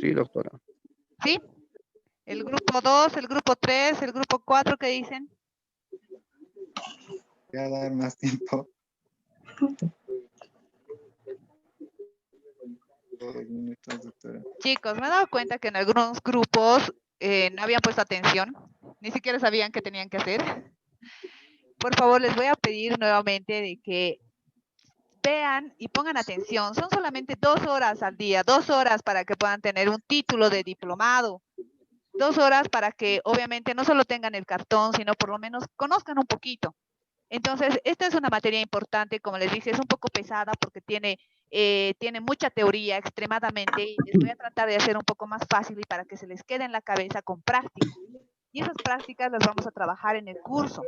[SPEAKER 9] Sí, doctora.
[SPEAKER 1] ¿Sí? El grupo 2, el grupo 3, el grupo 4, ¿qué dicen?
[SPEAKER 4] Voy a dar más tiempo. 2 minutos, doctora.
[SPEAKER 1] Chicos, me he dado cuenta que en algunos grupos no habían puesto atención, ni siquiera sabían qué tenían que hacer. Por favor, les voy a pedir nuevamente de que vean y pongan atención. Son solamente 2 horas al día, 2 horas para que puedan tener un título de diplomado. 2 horas para que obviamente no solo tengan el cartón, sino por lo menos conozcan un poquito. Entonces, esta es una materia importante, como les dije, es un poco pesada porque tiene mucha teoría extremadamente y les voy a tratar de hacer un poco más fácil y para que se les quede en la cabeza con prácticas. Y esas prácticas las vamos a trabajar en el curso,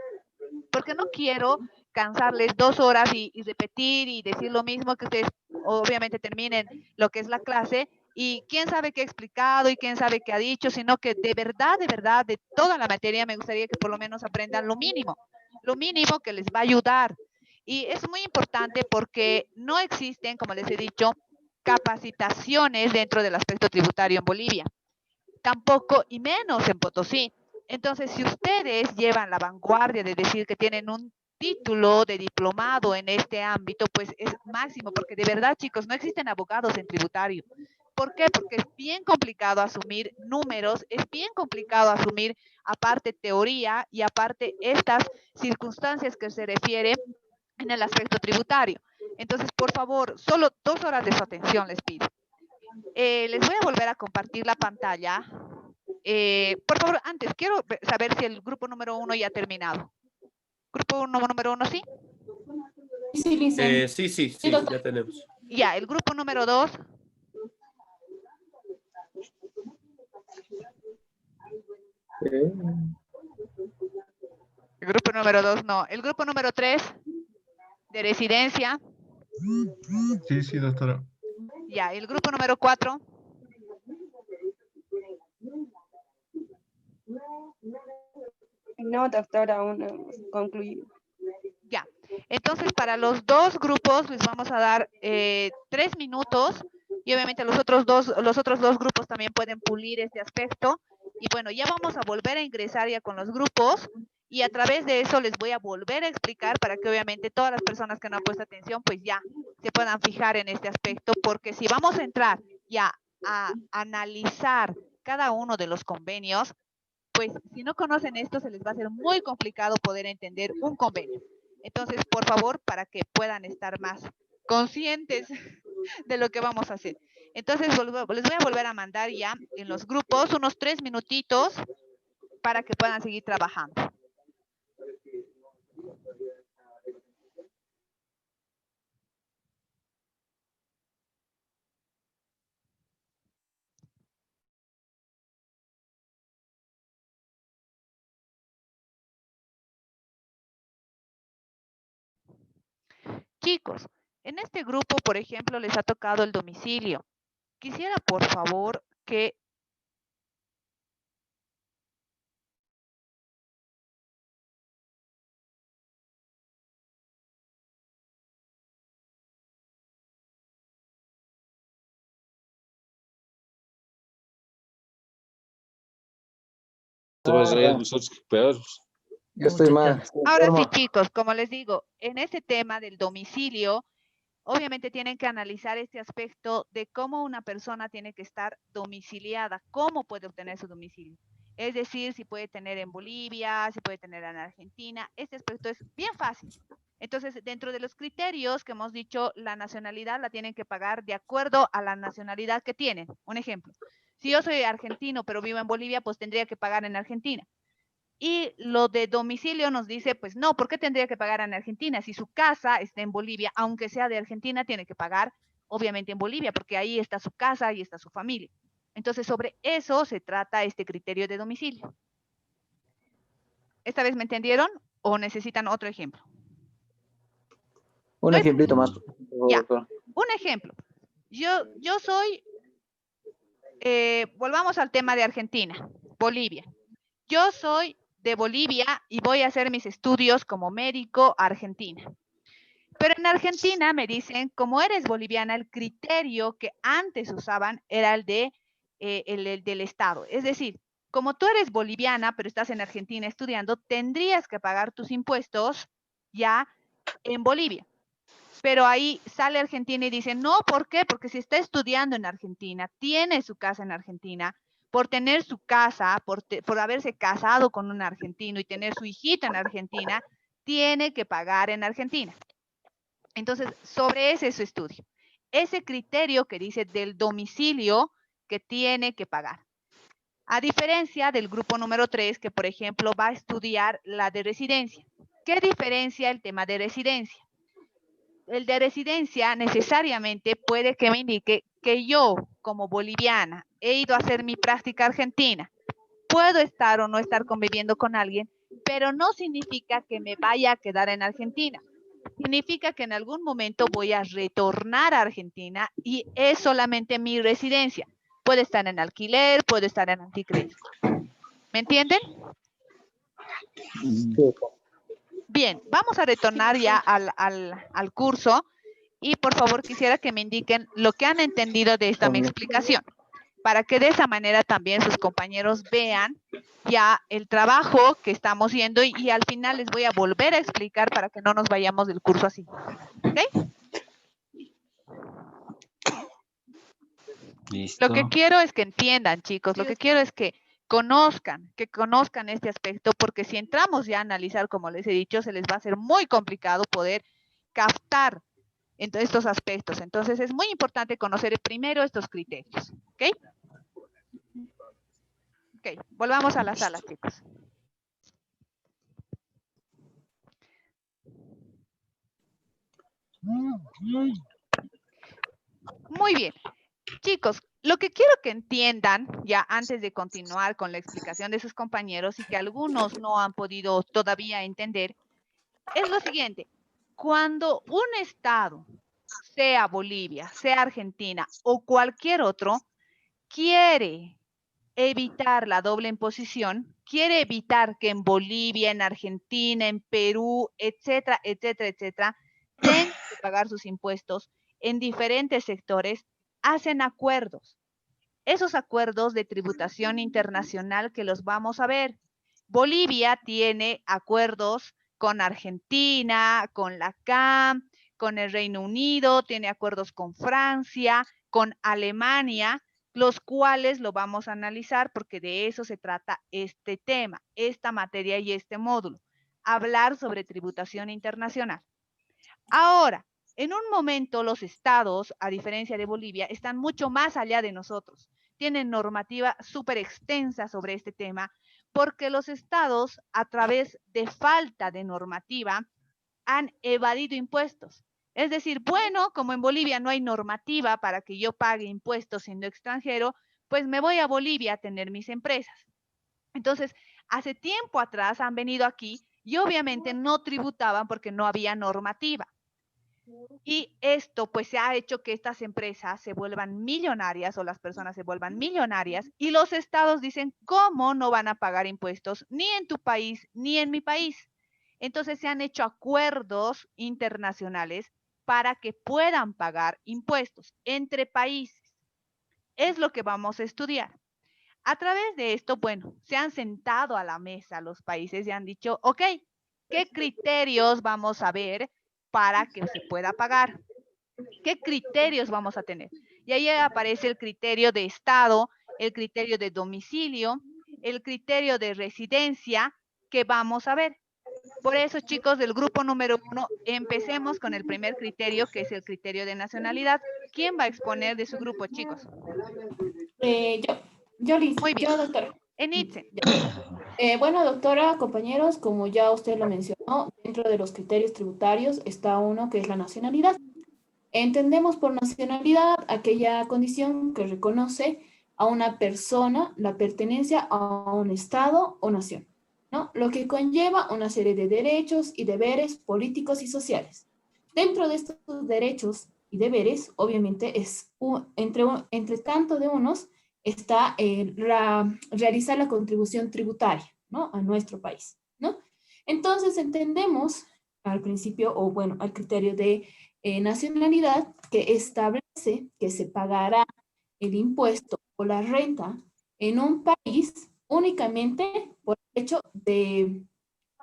[SPEAKER 1] porque no quiero cansarles 2 horas y repetir y decir lo mismo, que ustedes obviamente terminen lo que es la clase y quién sabe qué ha explicado y quién sabe qué ha dicho, sino que de verdad, de toda la materia me gustaría que por lo menos aprendan lo mínimo que les va a ayudar. Y es muy importante porque no existen, como les he dicho, capacitaciones dentro del aspecto tributario en Bolivia. Tampoco y menos en Potosí. Entonces, si ustedes llevan la vanguardia de decir que tienen un título de diplomado en este ámbito, pues es máximo, porque de verdad, chicos, no existen abogados en tributario. ¿Por qué? Porque es bien complicado asumir números, es bien complicado asumir aparte teoría y aparte estas circunstancias que se refiere en el aspecto tributario. Entonces, por favor, solo 2 horas de su atención les pido. Les voy a volver a compartir la pantalla. Por favor, antes, quiero saber si el grupo número 1 ya ha terminado. ¿Grupo número 1 sí?
[SPEAKER 6] Sí, ya tenemos.
[SPEAKER 1] Ya, el grupo número 2. El grupo número 2 no. El grupo número 3 de residencia.
[SPEAKER 3] Sí, doctora.
[SPEAKER 1] Ya, el grupo número 4.
[SPEAKER 8] No, doctora, aún no hemos concluido.
[SPEAKER 1] Ya, entonces para los 2 grupos les vamos a dar 3 minutos y obviamente los otros dos grupos también pueden pulir este aspecto. Y bueno, ya vamos a volver a ingresar ya con los grupos y a través de eso les voy a volver a explicar para que obviamente todas las personas que no han puesto atención pues ya se puedan fijar en este aspecto, porque si vamos a entrar ya a analizar cada uno de los convenios, pues si no conocen esto se les va a hacer muy complicado poder entender un convenio. Entonces, por favor, para que puedan estar más conscientes de lo que vamos a hacer. Entonces, les voy a volver a mandar ya en los grupos unos 3 minutitos para que puedan seguir trabajando. Chicos, en este grupo, por ejemplo, les ha tocado el domicilio. Quisiera, por favor, que
[SPEAKER 13] Nosotros peor. Yo estoy mal.
[SPEAKER 1] ahora sí, chicos, como les digo, en este tema del domicilio, obviamente tienen que analizar este aspecto de cómo una persona tiene que estar domiciliada, cómo puede obtener su domicilio. Es decir, si puede tener en Bolivia, si puede tener en Argentina. Este aspecto es bien fácil. Entonces, dentro de los criterios que hemos dicho, la nacionalidad la tienen que pagar de acuerdo a la nacionalidad que tienen. Un ejemplo, si yo soy argentino pero vivo en Bolivia, pues tendría que pagar en Argentina. Y lo de domicilio nos dice, pues no, ¿por qué tendría que pagar en Argentina? Si su casa está en Bolivia, aunque sea de Argentina, tiene que pagar obviamente en Bolivia, porque ahí está su casa, ahí está su familia. Entonces, sobre eso se trata este criterio de domicilio. ¿Esta vez me entendieron o necesitan otro ejemplo?
[SPEAKER 12] Un ejemplito más.
[SPEAKER 1] Ya, un ejemplo. Yo soy, volvamos al tema de Argentina, Bolivia. Yo soy de Bolivia y voy a hacer mis estudios como médico a Argentina. Pero en Argentina me dicen, como eres boliviana, el criterio que antes usaban era el del Estado. Es decir, como tú eres boliviana, pero estás en Argentina estudiando, tendrías que pagar tus impuestos ya en Bolivia. Pero ahí sale Argentina y dice, no, ¿por qué? Porque si está estudiando en Argentina, tiene su casa en Argentina, por tener su casa, por haberse casado con un argentino y tener su hijita en Argentina, tiene que pagar en Argentina. Entonces, sobre ese es su estudio. Ese criterio que dice del domicilio que tiene que pagar. A diferencia del grupo número 3, que por ejemplo va a estudiar la de residencia. ¿Qué diferencia el tema de residencia? El de residencia necesariamente puede que me indique que yo, como boliviana, he ido a hacer mi práctica argentina. Puedo estar o no estar conviviendo con alguien, pero no significa que me vaya a quedar en Argentina. Significa que en algún momento voy a retornar a Argentina y es solamente mi residencia. Puede estar en alquiler, puede estar en anticrédito. ¿Me entienden? Bien, vamos a retornar ya al curso y por favor quisiera que me indiquen lo que han entendido de esta mi explicación, para que de esa manera también sus compañeros vean ya el trabajo que estamos haciendo y al final les voy a volver a explicar para que no nos vayamos del curso así. ¿Ok?
[SPEAKER 13] Listo.
[SPEAKER 1] Lo que quiero es que entiendan, chicos, lo que quiero es que conozcan este aspecto, porque si entramos ya a analizar, como les he dicho, se les va a hacer muy complicado poder captar estos aspectos. Entonces es muy importante conocer primero estos criterios. ¿Ok? Ok, volvamos a la sala, chicos. Muy bien. Chicos, lo que quiero que entiendan, ya antes de continuar con la explicación de sus compañeros y que algunos no han podido todavía entender, es lo siguiente. Cuando un estado, sea Bolivia, sea Argentina o cualquier otro, quiere evitar la doble imposición, quiere evitar que en Bolivia, en Argentina, en Perú, etcétera, etcétera, etcétera, tengan que pagar sus impuestos en diferentes sectores, hacen acuerdos. Esos acuerdos de tributación internacional que los vamos a ver. Bolivia tiene acuerdos con Argentina, con la CAM, con el Reino Unido, tiene acuerdos con Francia, con Alemania, los cuales lo vamos a analizar porque de eso se trata este tema, esta materia y este módulo. Hablar sobre tributación internacional. Ahora, en un momento los estados, a diferencia de Bolivia, están mucho más allá de nosotros. Tienen normativa súper extensa sobre este tema porque los estados, a través de falta de normativa, han evadido impuestos. Es decir, bueno, como en Bolivia no hay normativa para que yo pague impuestos siendo extranjero, pues me voy a Bolivia a tener mis empresas. Entonces, hace tiempo atrás han venido aquí y obviamente no tributaban porque no había normativa. Y esto pues se ha hecho que estas empresas se vuelvan millonarias o las personas se vuelvan millonarias y los estados dicen, ¿cómo no van a pagar impuestos ni en tu país ni en mi país? Entonces se han hecho acuerdos internacionales para que puedan pagar impuestos entre países. Es lo que vamos a estudiar. A través de esto, bueno, se han sentado a la mesa los países y han dicho, ok, ¿qué criterios vamos a ver para que se pueda pagar? ¿Qué criterios vamos a tener? Y ahí aparece el criterio de estado, el criterio de domicilio, el criterio de residencia que vamos a ver. Por eso, chicos, del grupo número 1, empecemos con el primer criterio, que es el criterio de nacionalidad. ¿Quién va a exponer de su grupo, chicos?
[SPEAKER 5] Yo, Liz.
[SPEAKER 1] Muy bien.
[SPEAKER 5] Yo, doctora.
[SPEAKER 1] Enitzen.
[SPEAKER 5] Bueno, doctora, compañeros, como ya usted lo mencionó, dentro de los criterios tributarios está uno que es la nacionalidad. Entendemos por nacionalidad aquella condición que reconoce a una persona la pertenencia a un estado o nación, ¿no? Lo que conlleva una serie de derechos y deberes políticos y sociales. Dentro de estos derechos y deberes, obviamente, entre tanto de unos está realizar la contribución tributaria, ¿no? A nuestro país, ¿no? Entonces entendemos al principio, o bueno, al criterio de nacionalidad, que establece que se pagará el impuesto o la renta en un país únicamente por el hecho de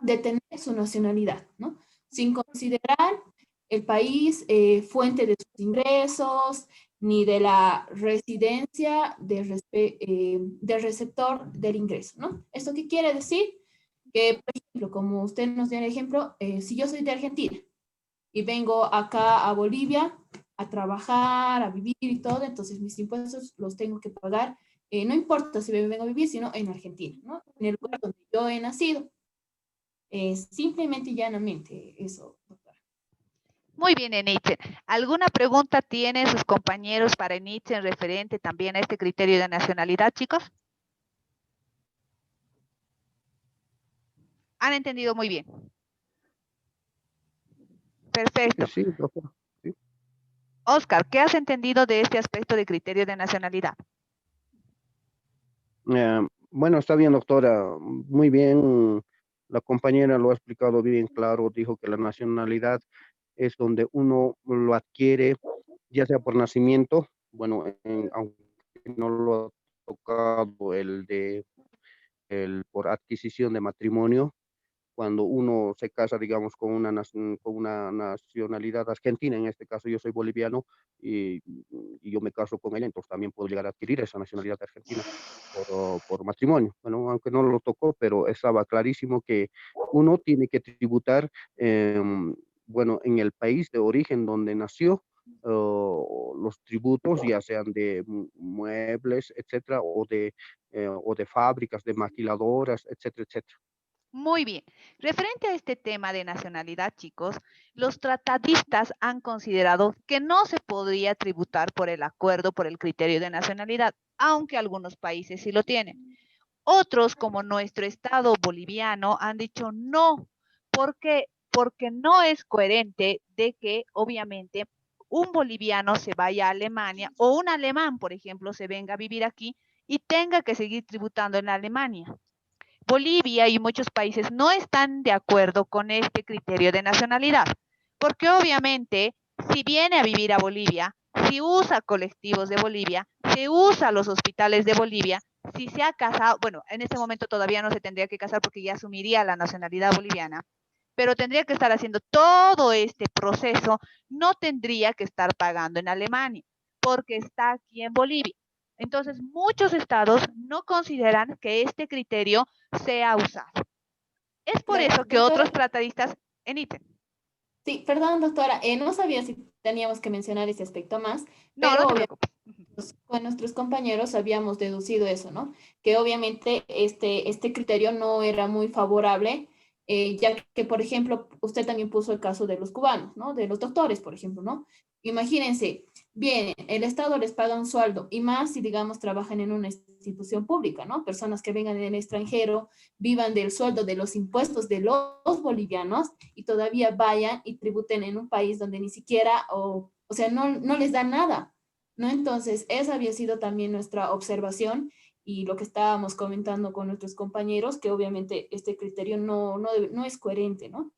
[SPEAKER 5] tener su nacionalidad, ¿no? Sin considerar el país fuente de sus ingresos, ni de la residencia del receptor del ingreso, ¿no? ¿Esto qué quiere decir? Que, por ejemplo, como usted nos dio el ejemplo, si yo soy de Argentina y vengo acá a Bolivia a trabajar, a vivir y todo, entonces mis impuestos los tengo que pagar, no importa si me vengo a vivir, sino en Argentina, ¿no? En el lugar donde yo he nacido. Simplemente y llanamente eso, doctora.
[SPEAKER 1] Muy bien, Enitzen. ¿Alguna pregunta tienen sus compañeros para Enitzen referente también a este criterio de nacionalidad, chicos? ¿Han entendido muy bien? Perfecto.
[SPEAKER 9] Sí, doctora. Sí.
[SPEAKER 1] Oscar, ¿qué has entendido de este aspecto de criterio de nacionalidad?
[SPEAKER 9] Bueno, está bien, doctora. Muy bien. La compañera lo ha explicado bien claro. Dijo que la nacionalidad es donde uno lo adquiere, ya sea por nacimiento, bueno, aunque no lo ha tocado el por adquisición de matrimonio, cuando uno se casa, digamos, con una nacionalidad argentina, en este caso yo soy boliviano y yo me caso con ella, entonces también puedo llegar a adquirir esa nacionalidad argentina por matrimonio. Bueno, aunque no lo tocó, pero estaba clarísimo que uno tiene que tributar, bueno, en el país de origen donde nació, los tributos, ya sean de muebles, etcétera, o de fábricas, de maquiladoras, etcétera, etcétera.
[SPEAKER 1] Muy bien. Referente a este tema de nacionalidad, chicos, los tratadistas han considerado que no se podría tributar por el acuerdo, por el criterio de nacionalidad, aunque algunos países sí lo tienen. Otros, como nuestro estado boliviano, han dicho no. ¿Por qué? Porque no es coherente de que, obviamente, un boliviano se vaya a Alemania o un alemán, por ejemplo, se venga a vivir aquí y tenga que seguir tributando en Alemania. Bolivia y muchos países no están de acuerdo con este criterio de nacionalidad, porque obviamente si viene a vivir a Bolivia, si usa colectivos de Bolivia, si usa los hospitales de Bolivia, si se ha casado, bueno, en este momento todavía no se tendría que casar porque ya asumiría la nacionalidad boliviana, pero tendría que estar haciendo todo este proceso, no tendría que estar pagando en Alemania, porque está aquí en Bolivia. Entonces, muchos estados no consideran que este criterio sea usado. Es por eso que
[SPEAKER 5] Doctora,
[SPEAKER 1] otros tratadistas emiten.
[SPEAKER 5] sí, perdón, doctora, no sabía si teníamos que mencionar ese aspecto más,
[SPEAKER 1] No,
[SPEAKER 5] pero
[SPEAKER 1] no te
[SPEAKER 5] obviamente
[SPEAKER 1] preocupes.
[SPEAKER 5] con nuestros compañeros habíamos deducido eso, ¿no? Que obviamente este criterio no era muy favorable, ya que, por ejemplo, usted también puso el caso de los cubanos, ¿no? De los doctores, por ejemplo, ¿no? Imagínense, bien, el Estado les paga un sueldo y más si, digamos, trabajan en una institución pública, ¿no? Personas que vengan del extranjero, vivan del sueldo, de los impuestos de los bolivianos y todavía vayan y tributen en un país donde ni siquiera, o sea, no les da nada, ¿no? Entonces, esa había sido también nuestra observación y lo que estábamos comentando con nuestros compañeros, que obviamente este criterio no es coherente, ¿no?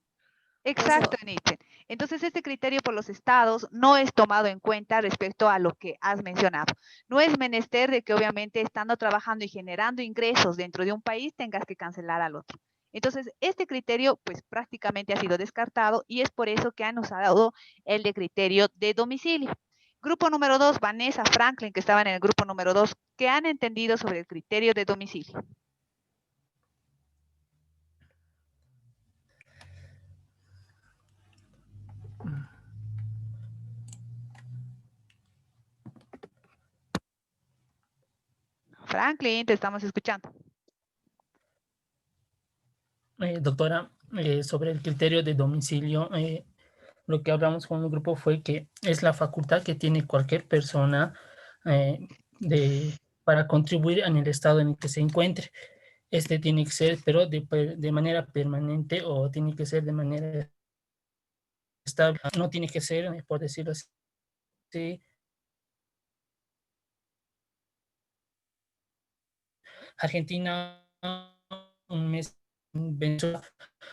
[SPEAKER 1] Exacto, Nietzsche. Entonces, este criterio por los estados no es tomado en cuenta respecto a lo que has mencionado. No es menester de que obviamente estando trabajando y generando ingresos dentro de un país tengas que cancelar al otro. Entonces, este criterio pues prácticamente ha sido descartado y es por eso que han usado el de criterio de domicilio. Grupo número 2, Vanessa Franklin, que estaban en el grupo número 2, ¿qué han entendido sobre el criterio de domicilio? Franklin, te estamos escuchando.
[SPEAKER 11] Doctora, sobre el criterio de domicilio, lo que hablamos con el grupo fue que es la facultad que tiene cualquier persona para contribuir en el estado en el que se encuentre. Este tiene que ser, pero de manera permanente o tiene que ser de manera estable. No tiene que ser, por decirlo así, Argentina, un mes en Venezuela,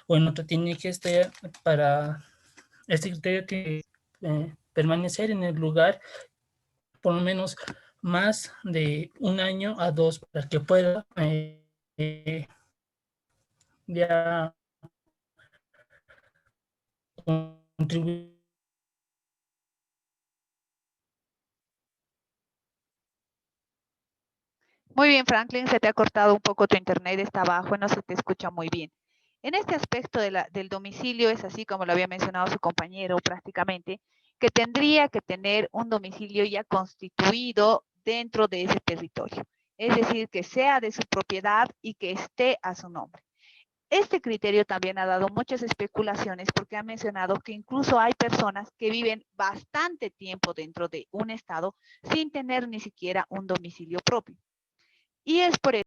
[SPEAKER 11] o en otro tiene que estar para este criterio tiene que permanecer en el lugar por lo menos más de 1 año a 2 para que pueda ya contribuir.
[SPEAKER 1] Muy bien, Franklin, se te ha cortado un poco tu internet, está abajo, no se te escucha muy bien. En este aspecto del domicilio es así como lo había mencionado su compañero prácticamente, que tendría que tener un domicilio ya constituido dentro de ese territorio. Es decir, que sea de su propiedad y que esté a su nombre. Este criterio también ha dado muchas especulaciones porque ha mencionado que incluso hay personas que viven bastante tiempo dentro de un estado sin tener ni siquiera un domicilio propio. Y es por eso